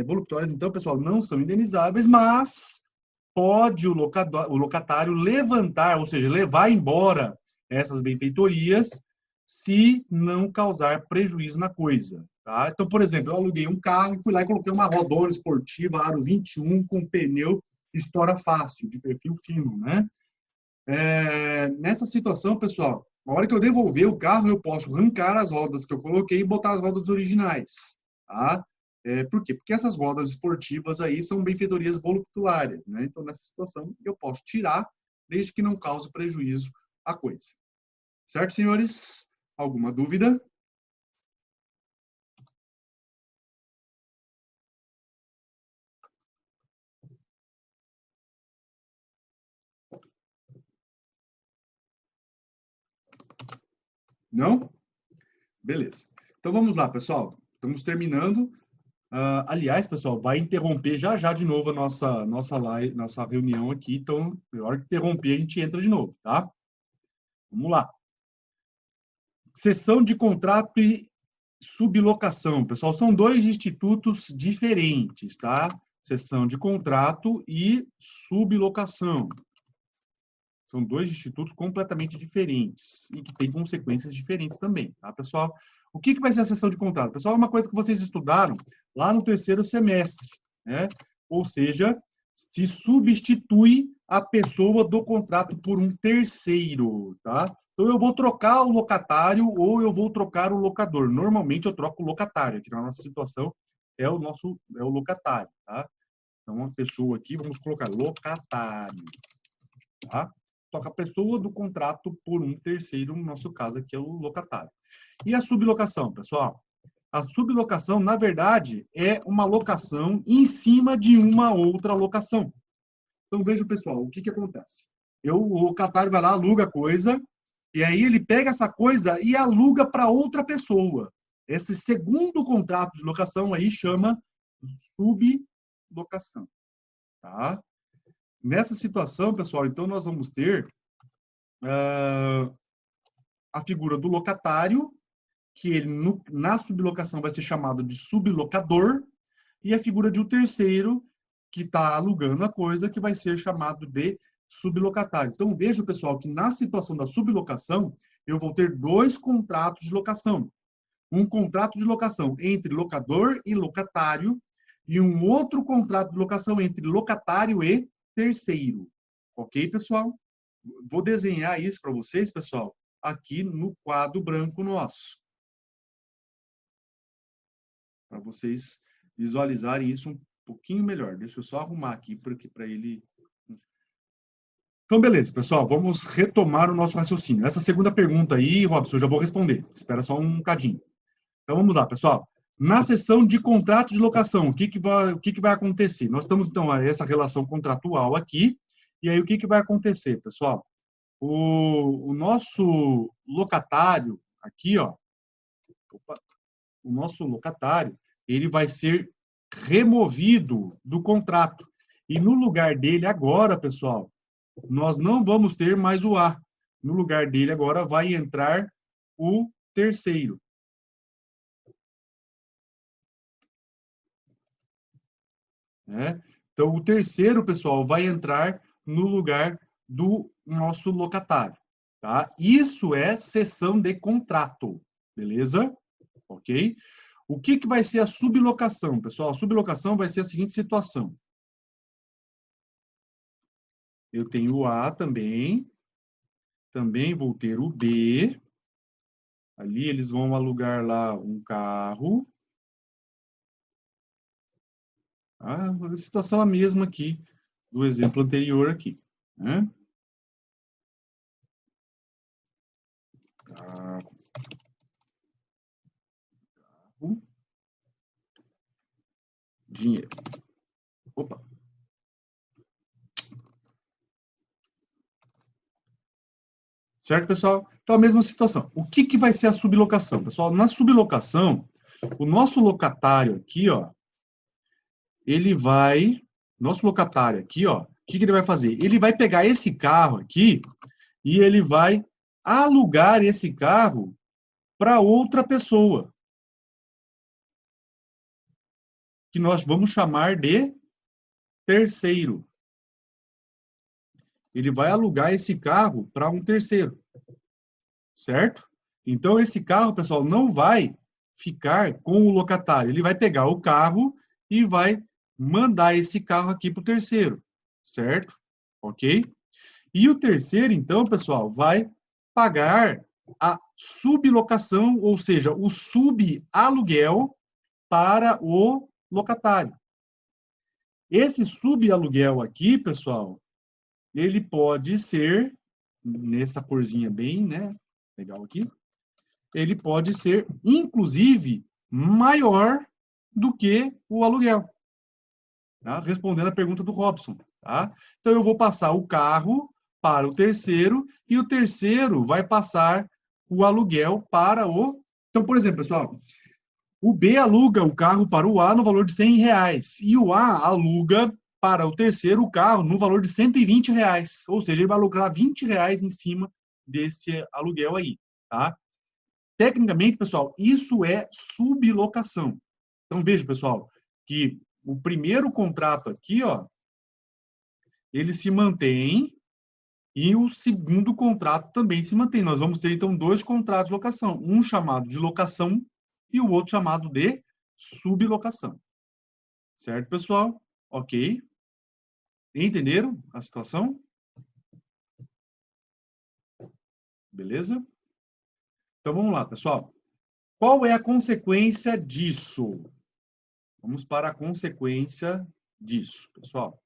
voluptuárias, então, pessoal, não são indenizáveis, mas pode o locatário levantar, ou seja, levar embora essas benfeitorias se não causar prejuízo na coisa. Tá? Então, por exemplo, eu aluguei um carro e fui lá e coloquei uma rodona esportiva aro 21 com pneu estoura fácil, de perfil fino, né? Nessa situação, pessoal, na hora que eu devolver o carro, eu posso arrancar as rodas que eu coloquei e botar as rodas originais. Tá? Por quê? Porque essas rodas esportivas aí são benfeitorias voluptuárias, né? Então, nessa situação, eu posso tirar, desde que não cause prejuízo à coisa. Certo, senhores? Alguma dúvida? Não? Beleza. Então vamos lá, pessoal. Estamos terminando. Aliás, pessoal, vai interromper já já de novo a nossa live, nossa reunião aqui. Então, na hora que interromper, a gente entra de novo, tá? Vamos lá. Cessão de contrato e sublocação. Pessoal, são dois institutos diferentes, tá? Cessão de contrato e sublocação. São dois institutos completamente diferentes e que têm consequências diferentes também, tá, pessoal? O que vai ser a cessão de contrato? Pessoal, é uma coisa que vocês estudaram lá no terceiro semestre, né? Ou seja, se substitui a pessoa do contrato por um terceiro, tá? Então, eu vou trocar o locatário ou eu vou trocar o locador. Normalmente, eu troco o locatário, que na nossa situação é o locatário, tá? Então, uma pessoa aqui, vamos colocar locatário, tá? Troca a pessoa do contrato por um terceiro, no nosso caso aqui é o locatário. E a sublocação, pessoal? A sublocação, na verdade, é uma locação em cima de uma outra locação. Então, veja, pessoal, o que acontece? O locatário vai lá, aluga a coisa, e aí ele pega essa coisa e aluga para outra pessoa. Esse segundo contrato de locação aí chama sublocação, tá? Nessa situação, pessoal, então nós vamos ter a figura do locatário, que ele na sublocação vai ser chamado de sublocador, e a figura de um terceiro, que está alugando a coisa, que vai ser chamado de sublocatário. Então, veja, pessoal, que na situação da sublocação, eu vou ter dois contratos de locação. Um contrato de locação entre locador e locatário, e um outro contrato de locação entre locatário e terceiro. Ok, pessoal? Vou desenhar isso para vocês, pessoal, aqui no quadro branco nosso. Para vocês visualizarem isso um pouquinho melhor. Deixa eu só arrumar aqui para ele. Então, beleza, pessoal, vamos retomar o nosso raciocínio. Essa segunda pergunta aí, Robson, eu já vou responder. Espera só um cadinho. Então, vamos lá, pessoal. Na seção de contrato de locação, o que vai acontecer? Nós estamos, então, a essa relação contratual aqui. E aí, o que vai acontecer, pessoal? O nosso locatário aqui, ó, o nosso locatário, ele vai ser removido do contrato. E no lugar dele agora, pessoal, nós não vamos ter mais o A. No lugar dele agora vai entrar o terceiro. Né? Então, o terceiro, pessoal, vai entrar no lugar do nosso locatário. Tá? Isso é cessão de contrato, beleza? Ok? O que vai ser a sublocação, pessoal? A sublocação vai ser a seguinte situação. Eu tenho o A também vou ter o B. Ali eles vão alugar lá um carro. A situação é a mesma aqui do exemplo anterior aqui. Né? Carro. Dinheiro. Opa. Certo, pessoal? Então, a mesma situação. O que vai ser a sublocação? Pessoal, na sublocação, o nosso locatário aqui, ó, ele vai... Nosso locatário aqui, ó, o que ele vai fazer? Ele vai pegar esse carro aqui e ele vai alugar esse carro para outra pessoa. Que nós vamos chamar de terceiro. Ele vai alugar esse carro para um terceiro. Certo? Então, esse carro, pessoal, não vai ficar com o locatário. Ele vai pegar o carro e vai mandar esse carro aqui para o terceiro. Certo? Ok? E o terceiro, então, pessoal, vai pagar a sublocação, ou seja, o subaluguel para o locatário. Esse subaluguel aqui, pessoal, ele pode ser, nessa corzinha bem, né, Legal aqui. Ele pode ser, inclusive, maior do que o aluguel. Tá? Respondendo a pergunta do Robson. Tá? Então, eu vou passar o carro para o terceiro e o terceiro vai passar o aluguel para o... Então, por exemplo, pessoal, o B aluga o carro para o A no valor de R$100 e o A aluga para o terceiro o carro no valor de R$120. Ou seja, ele vai lucrar R$20 em cima desse aluguel aí. Tá? Tecnicamente, pessoal, isso é sublocação. Então, veja, pessoal, que o primeiro contrato aqui, ó, ele se mantém e o segundo contrato também se mantém. Nós vamos ter, então, dois contratos de locação. Um chamado de locação e o outro chamado de sublocação. Certo, pessoal? Ok. Entenderam a situação? Beleza? Então, vamos lá, pessoal. Qual é a consequência disso? Vamos para a consequência disso, pessoal.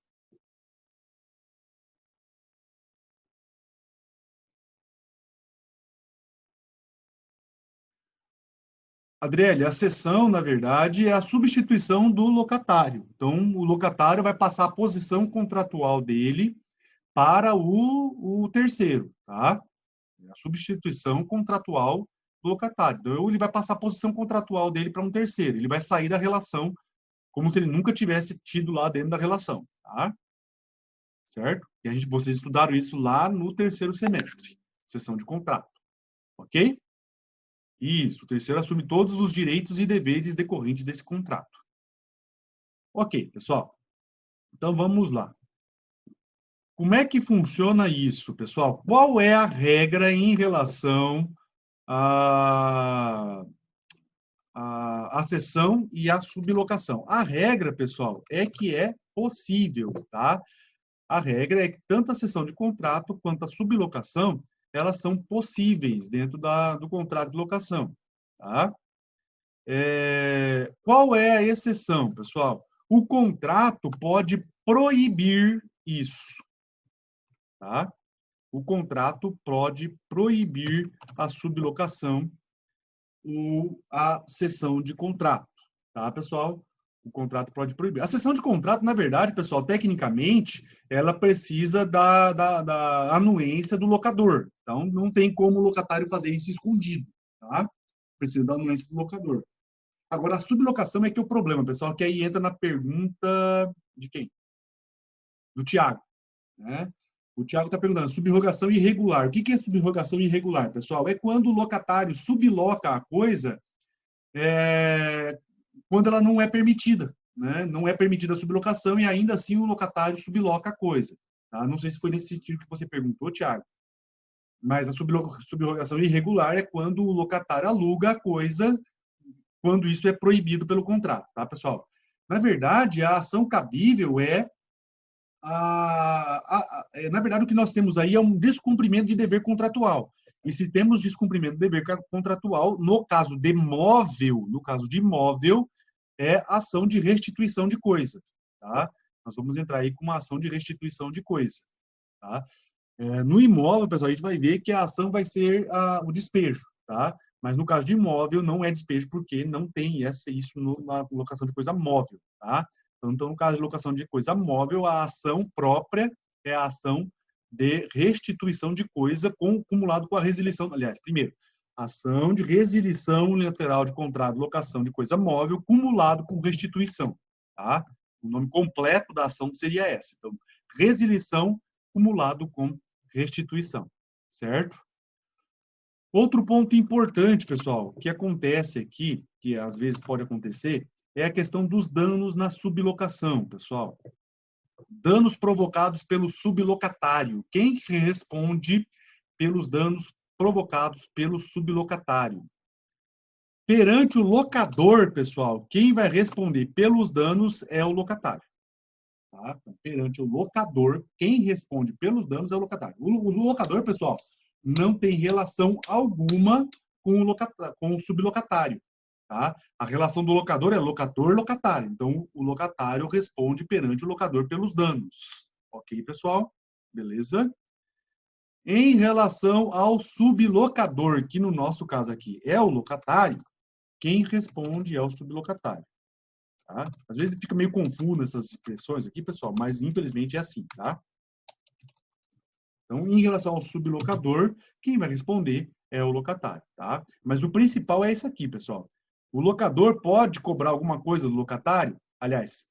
Adriele, a cessão, na verdade, é a substituição do locatário. Então, o locatário vai passar a posição contratual dele para o terceiro, tá? A substituição contratual do locatário. Então, ele vai passar a posição contratual dele para um terceiro. Ele vai sair da relação como se ele nunca tivesse tido lá dentro da relação, tá? Certo? E vocês estudaram isso lá no terceiro semestre, sessão de contrato, ok? Isso, o terceiro assume todos os direitos e deveres decorrentes desse contrato. Ok, pessoal. Então, vamos lá. Como é que funciona isso, pessoal? Qual é a regra em relação à cessão e à sublocação? A regra, pessoal, é que é possível, tá? A regra é que tanto a cessão de contrato quanto a sublocação, elas são possíveis dentro do contrato de locação, tá? Qual é a exceção, pessoal? O contrato pode proibir isso, tá? O contrato pode proibir a sublocação ou a cessão de contrato, tá, pessoal? O contrato pode proibir. A cessão de contrato, na verdade, pessoal, tecnicamente, ela precisa da anuência do locador. Então, não tem como o locatário fazer isso escondido, tá? Precisa da anuência do locador. Agora, a sublocação é que é o problema, pessoal, que aí entra na pergunta de quem? Do Tiago, né? O Tiago está perguntando, subrogação irregular. O que é subrogação irregular, pessoal? É quando o locatário subloca a coisa quando ela não é permitida, né? Não é permitida a sublocação e ainda assim o locatário subloca a coisa. Tá? Não sei se foi nesse sentido que você perguntou, Tiago, mas a subrogação irregular é quando o locatário aluga a coisa quando isso é proibido pelo contrato, tá, pessoal? Na verdade, a ação cabível na verdade, o que nós temos aí é um descumprimento de dever contratual. E se temos descumprimento de dever contratual, no caso de imóvel, é ação de restituição de coisa, tá? Nós vamos entrar aí com uma ação de restituição de coisa, tá? No imóvel, pessoal, a gente vai ver que a ação vai ser o despejo, tá? Mas no caso de imóvel, não é despejo, porque não tem isso na locação de coisa móvel, tá? Então, no caso de locação de coisa móvel, a ação própria é a ação de restituição de coisa acumulado com a resilição. Aliás, primeiro, ação de resilição unilateral de contrato de locação de coisa móvel cumulado com restituição, tá? O nome completo da ação seria essa. Então, resilição cumulado com restituição, certo? Outro ponto importante, pessoal, que acontece aqui, que às vezes pode acontecer, é a questão dos danos na sublocação, pessoal. Danos provocados pelo sublocatário. Quem responde pelos danos provocados pelo sublocatário? Perante o locador, pessoal, quem vai responder pelos danos é o locatário. Tá? Então, perante o locador, quem responde pelos danos é o locatário. O locador, pessoal, não tem relação alguma com o sublocatário. Tá? A relação do locador é locador-locatário. Então, o locatário responde perante o locador pelos danos. Ok, pessoal? Beleza? Em relação ao sublocador, que no nosso caso aqui é o locatário, quem responde é o sublocatário. Tá? Às vezes fica meio confuso essas expressões aqui, pessoal, mas infelizmente é assim, tá? Então, em relação ao sublocador, quem vai responder é o locatário, tá? Mas o principal é isso aqui, pessoal. O locador pode cobrar alguma coisa do locatário? Aliás,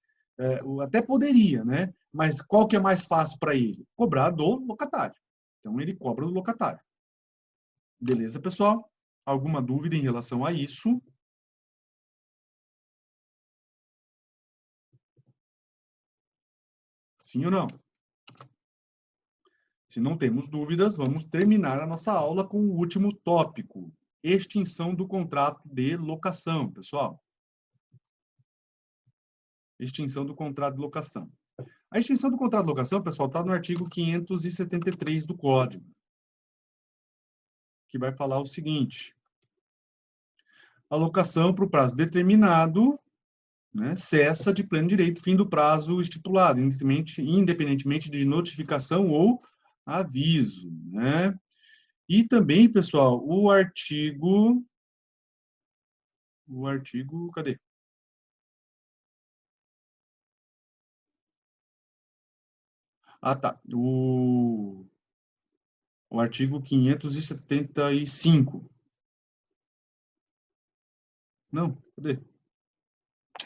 até poderia, né? Mas qual que é mais fácil para ele? Cobrar do locatário. Então, ele cobra do locatário. Beleza, pessoal? Alguma dúvida em relação a isso? Sim ou não? Se não temos dúvidas, vamos terminar a nossa aula com o último tópico: extinção do contrato de locação, pessoal. Extinção do contrato de locação. A extinção do contrato de locação, pessoal, está no artigo 573 do Código, que vai falar o seguinte: a locação para o prazo determinado, né, cessa de pleno direito fim do prazo estipulado, independentemente de notificação ou aviso, né? E também, pessoal, o artigo, cadê? Ah, tá. O artigo 575. Não, cadê?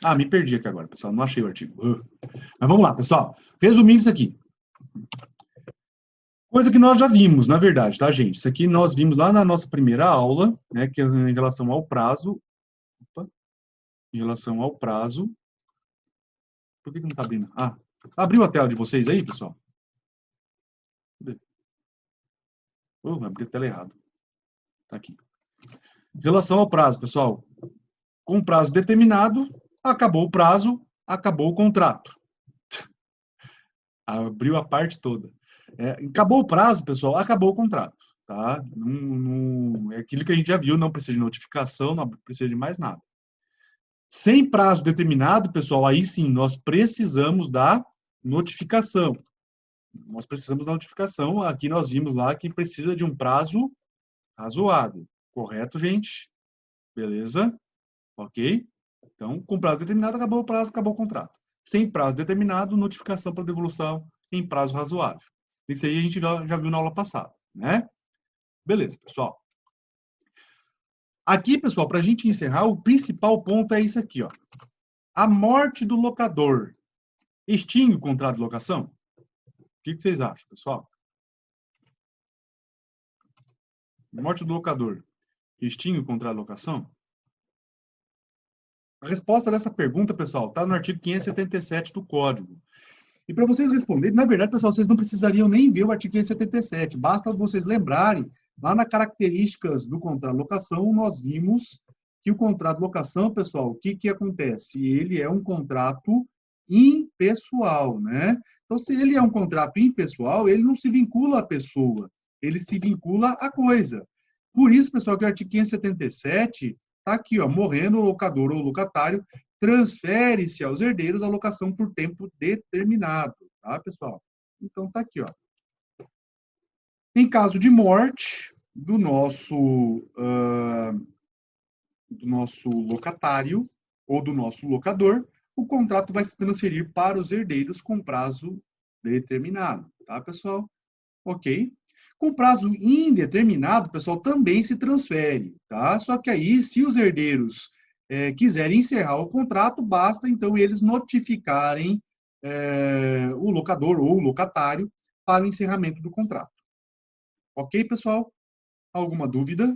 Ah, me perdi aqui agora, pessoal. Não achei o artigo. Mas vamos lá, pessoal. Resumindo isso aqui. Coisa que nós já vimos, na verdade, tá, gente? Isso aqui nós vimos lá na nossa primeira aula, né, que é em relação ao prazo. Opa, em relação ao prazo. Por que não está abrindo? Ah, abriu a tela de vocês aí, pessoal? Cadê? Abri a tela errada. Tá aqui. Em relação ao prazo, pessoal, com prazo determinado, acabou o prazo, acabou o contrato. Abriu a parte toda. Acabou o prazo, pessoal, acabou o contrato. Tá? É aquilo que a gente já viu, não precisa de notificação, não precisa de mais nada. Sem prazo determinado, pessoal, aí sim, nós precisamos da notificação. Nós precisamos da notificação. Aqui nós vimos lá que precisa de um prazo razoável. Correto, gente? Beleza? Ok? Então, com prazo determinado, acabou o prazo, acabou o contrato. Sem prazo determinado, notificação para devolução em prazo razoável. Isso aí a gente já viu na aula passada, né? Beleza, pessoal. Aqui, pessoal, para a gente encerrar, o principal ponto é isso aqui, ó. A morte do locador extingue o contrato de locação? O que vocês acham, pessoal? Morte do locador extingue o contrato de locação? A resposta dessa pergunta, pessoal, está no artigo 577 do Código. E para vocês responderem, na verdade, pessoal, vocês não precisariam nem ver o artigo 577, basta vocês lembrarem, lá nas características do contrato de locação, nós vimos que o contrato de locação, pessoal, o que acontece? Ele é um contrato impessoal, né? Então, se ele é um contrato impessoal, ele não se vincula à pessoa, ele se vincula à coisa. Por isso, pessoal, que o artigo 577 está aqui, ó, morrendo o locador ou locatário, transfere-se aos herdeiros a locação por tempo determinado, tá, pessoal? Então, tá aqui, ó. Em caso de morte do nosso locatário ou do nosso locador, o contrato vai se transferir para os herdeiros com prazo determinado, tá, pessoal? Ok? Com prazo indeterminado, pessoal, também se transfere, tá? Só que aí, se os herdeiros quiserem encerrar o contrato, basta, então, eles notificarem o locador ou o locatário para o encerramento do contrato. Ok, pessoal? Alguma dúvida?